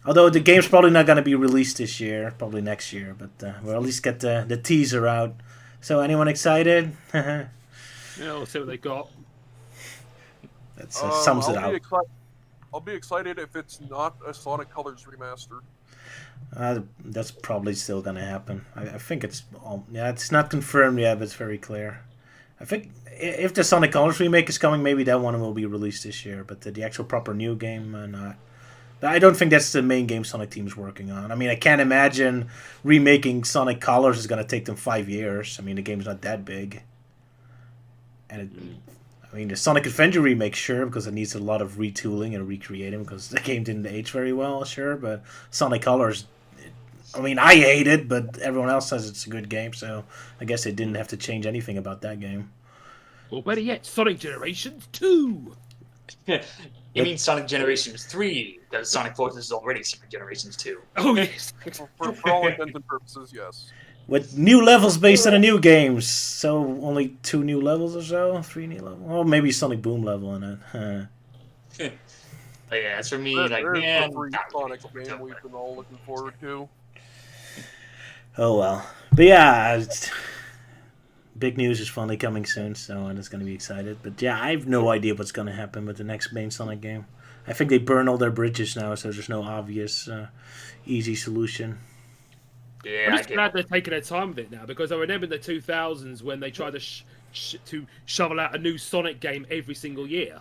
Although the game's probably not going to be released this year, probably next year, but we'll at least get the teaser out. So, anyone excited? Yeah, we'll see what they got. That sums it out. I'll be excited if it's not a Sonic Colors remaster. That's probably still going to happen. I think it's it's not confirmed yet, but it's very clear. I think if the Sonic Colors remake is coming, maybe that one will be released this year, but the actual proper new game, not. I don't think that's the main game Sonic Team is working on. I mean, I can't imagine remaking Sonic Colors is going to take them 5 years. I mean, the game's not that big. And I mean, the Sonic Adventure remake, sure, because it needs a lot of retooling and recreating because the game didn't age very well, sure. But Sonic Colors, I mean, I hate it, but everyone else says it's a good game, so I guess they didn't have to change anything about that game. Or better yet, Sonic Generations 2! You mean Sonic Generations 3, because Sonic Forces is already Sonic Generations 2. Oh, yes. For all intents and purposes, yes. With new levels based on the new games. So only 2 new levels or so? 3 new levels? Well, maybe Sonic Boom level in it. But yeah, as for me, There's man... the free Sonic game we've been all looking forward to. Oh, well. But yeah, big news is finally coming soon, so it's going to be excited. But yeah, I have no idea what's going to happen with the next main Sonic game. I think they burn all their bridges now, so there's no obvious, easy solution. Yeah, I'm just glad they're taking their time with it now, because I remember in the 2000s when they tried to shovel out a new Sonic game every single year.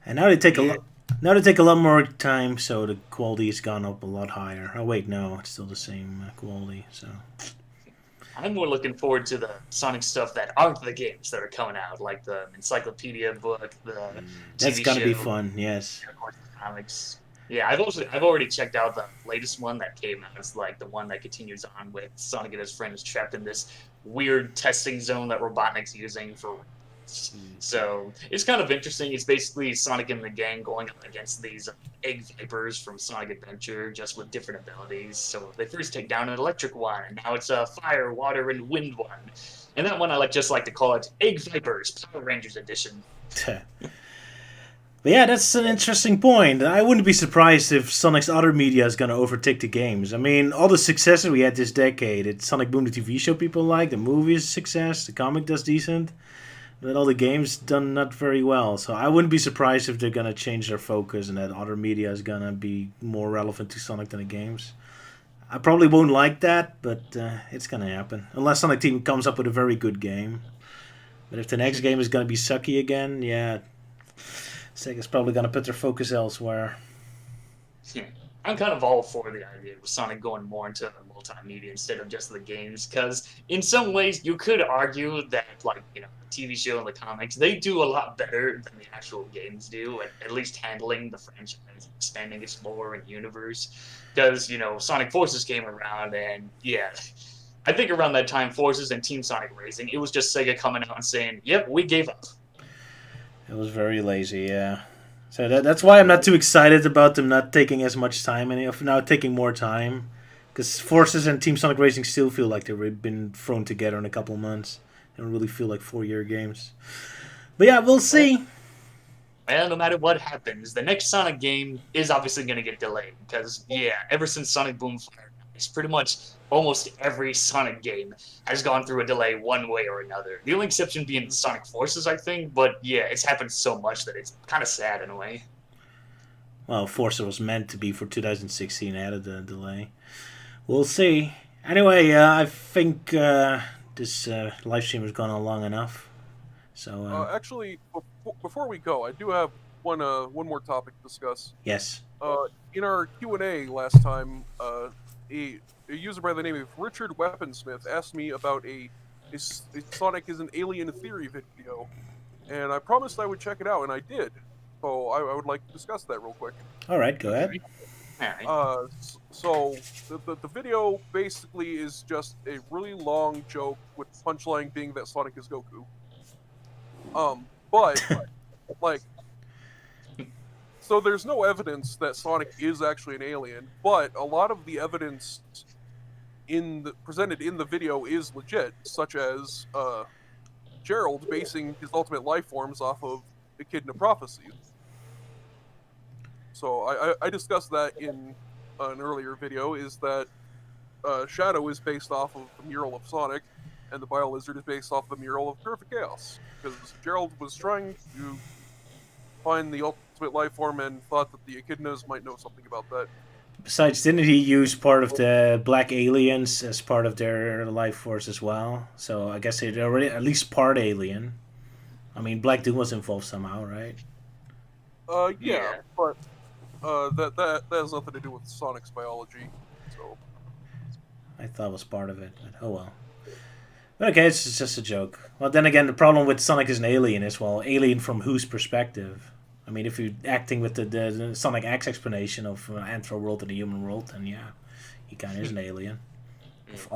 And now they take a lot more time, so the quality has gone up a lot higher. Oh wait, no, it's still the same quality. So I'm more looking forward to the Sonic stuff that aren't the games that are coming out, like the encyclopedia book, the that's TV gonna show, be fun. Yes. and of course the comics. Yeah, I've already checked out the latest one that came out. It's like the one that continues on with Sonic and his friends trapped in this weird testing zone that Robotnik's using for. So it's kind of interesting. It's basically Sonic and the gang going up against these egg vipers from Sonic Adventure, just with different abilities. So they first take down an electric one, and now it's a fire, water, and wind one. And that one I just like to call it Egg Vipers Power Rangers Edition. But yeah, that's an interesting point. I wouldn't be surprised if Sonic's other media is going to overtake the games. I mean, all the successes we had this decade, it's Sonic Boom, the TV show people like, the movie is a success, the comic does decent, but all the games done not very well. So I wouldn't be surprised if they're going to change their focus and that other media is going to be more relevant to Sonic than the games. I probably won't like that, but it's going to happen. Unless Sonic Team comes up with a very good game. But if the next game is going to be sucky again, yeah, Sega's probably going to put their focus elsewhere. Yeah. I'm kind of all for the idea of Sonic going more into multimedia instead of just the games, because in some ways you could argue that, like, you know, the TV show and the comics, they do a lot better than the actual games do, at least handling the franchise, expanding its lore and universe. Because, you know, Sonic Forces came around, and yeah, I think around that time, Forces and Team Sonic Racing, it was just Sega coming out and saying, yep, we gave up. It was very lazy, yeah. So that's why I'm not too excited about them not taking as much time and now taking more time. Because Forces and Team Sonic Racing still feel like they've been thrown together in a couple months. They don't really feel like 4-year games. But yeah, we'll see. Well, no matter what happens, the next Sonic game is obviously going to get delayed. Because, yeah, ever since Sonic Boom Fire, it's pretty much almost every Sonic game has gone through a delay one way or another. The only exception being Sonic Forces, I think. But, yeah, it's happened so much that it's kind of sad in a way. Well, Forces was meant to be for 2016, added a delay. We'll see. Anyway, I think this live stream has gone on long enough. So actually, before we go, I do have one more topic to discuss. Yes. In our Q&A last time, a user by the name of Richard Weaponsmith asked me about a Sonic is an Alien Theory video, and I promised I would check it out, and I did. So I would like to discuss that real quick. All right, go ahead. So the video basically is just a really long joke with punchline being that Sonic is Goku. But like, so there's no evidence that Sonic is actually an alien, but a lot of the evidence presented in the video is legit, such as Gerald basing his ultimate life forms off of Echidna Prophecy. So I discussed that in an earlier video is that Shadow is based off of the mural of Sonic, and the Bio-Lizard is based off the mural of Perfect Chaos. Because Gerald was trying to find the ultimate life form and thought that the echidnas might know something about that. Besides, didn't he use part of the black aliens as part of their life force as well? So I guess they're already at least part alien. I mean, Black Doom was involved somehow, right? Yeah. But that has nothing to do with Sonic's biology. So I thought it was part of it, but oh well. Okay, it's just a joke. Well, then again, the problem with Sonic as an alien is, well, alien from whose perspective? I mean, if you're acting with the Sonic X explanation of Anthro world and the human world, then yeah, he kind of is an alien.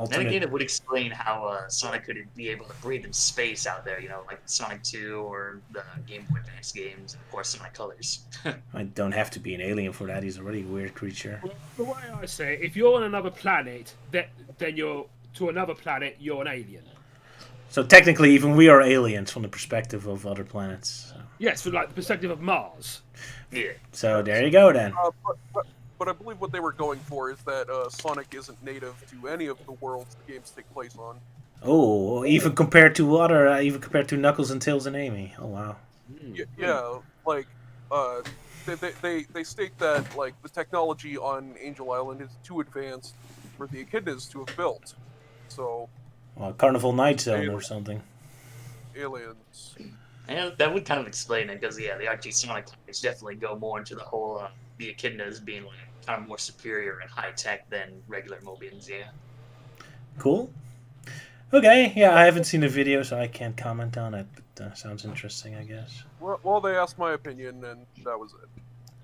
Then again, it would explain how Sonic could be able to breathe in space out there, like Sonic 2 or the Game Boy Advance games, and of course Sonic Colors. I don't have to be an alien for that. He's already a weird creature. The way I say it, if you're on another planet, then you're to another planet, you're an alien. So technically, even we are aliens from the perspective of other planets. So. Yes, from like the perspective of Mars. Yeah. So there you go then. But I believe what they were going for is that Sonic isn't native to any of the worlds the games take place on. Oh, even compared to Knuckles and Tails and Amy. Oh wow. Yeah, like they state that like the technology on Angel Island is too advanced for the echidnas to have built. So. Well, Carnival Night Zone or something. Aliens. And that would kind of explain it, because the RG Sonic comics definitely go more into the whole the echidnas being like kind of more superior and high tech than regular Mobians. Yeah. Cool. Okay, yeah, I haven't seen the video, so I can't comment on it. But sounds interesting, I guess. Well, they asked my opinion, and that was it.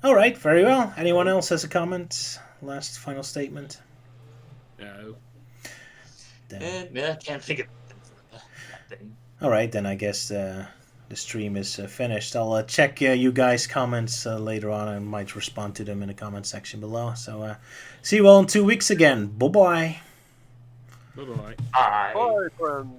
All right, very well. Anyone else has a comment? Last final statement. No. I can't think of that thing. All right, then I guess the stream is finished. I'll check you guys' comments later on. I might respond to them in the comment section below. So see you all in 2 weeks again. Bye-bye. Bye-bye. Bye. Bye, friends.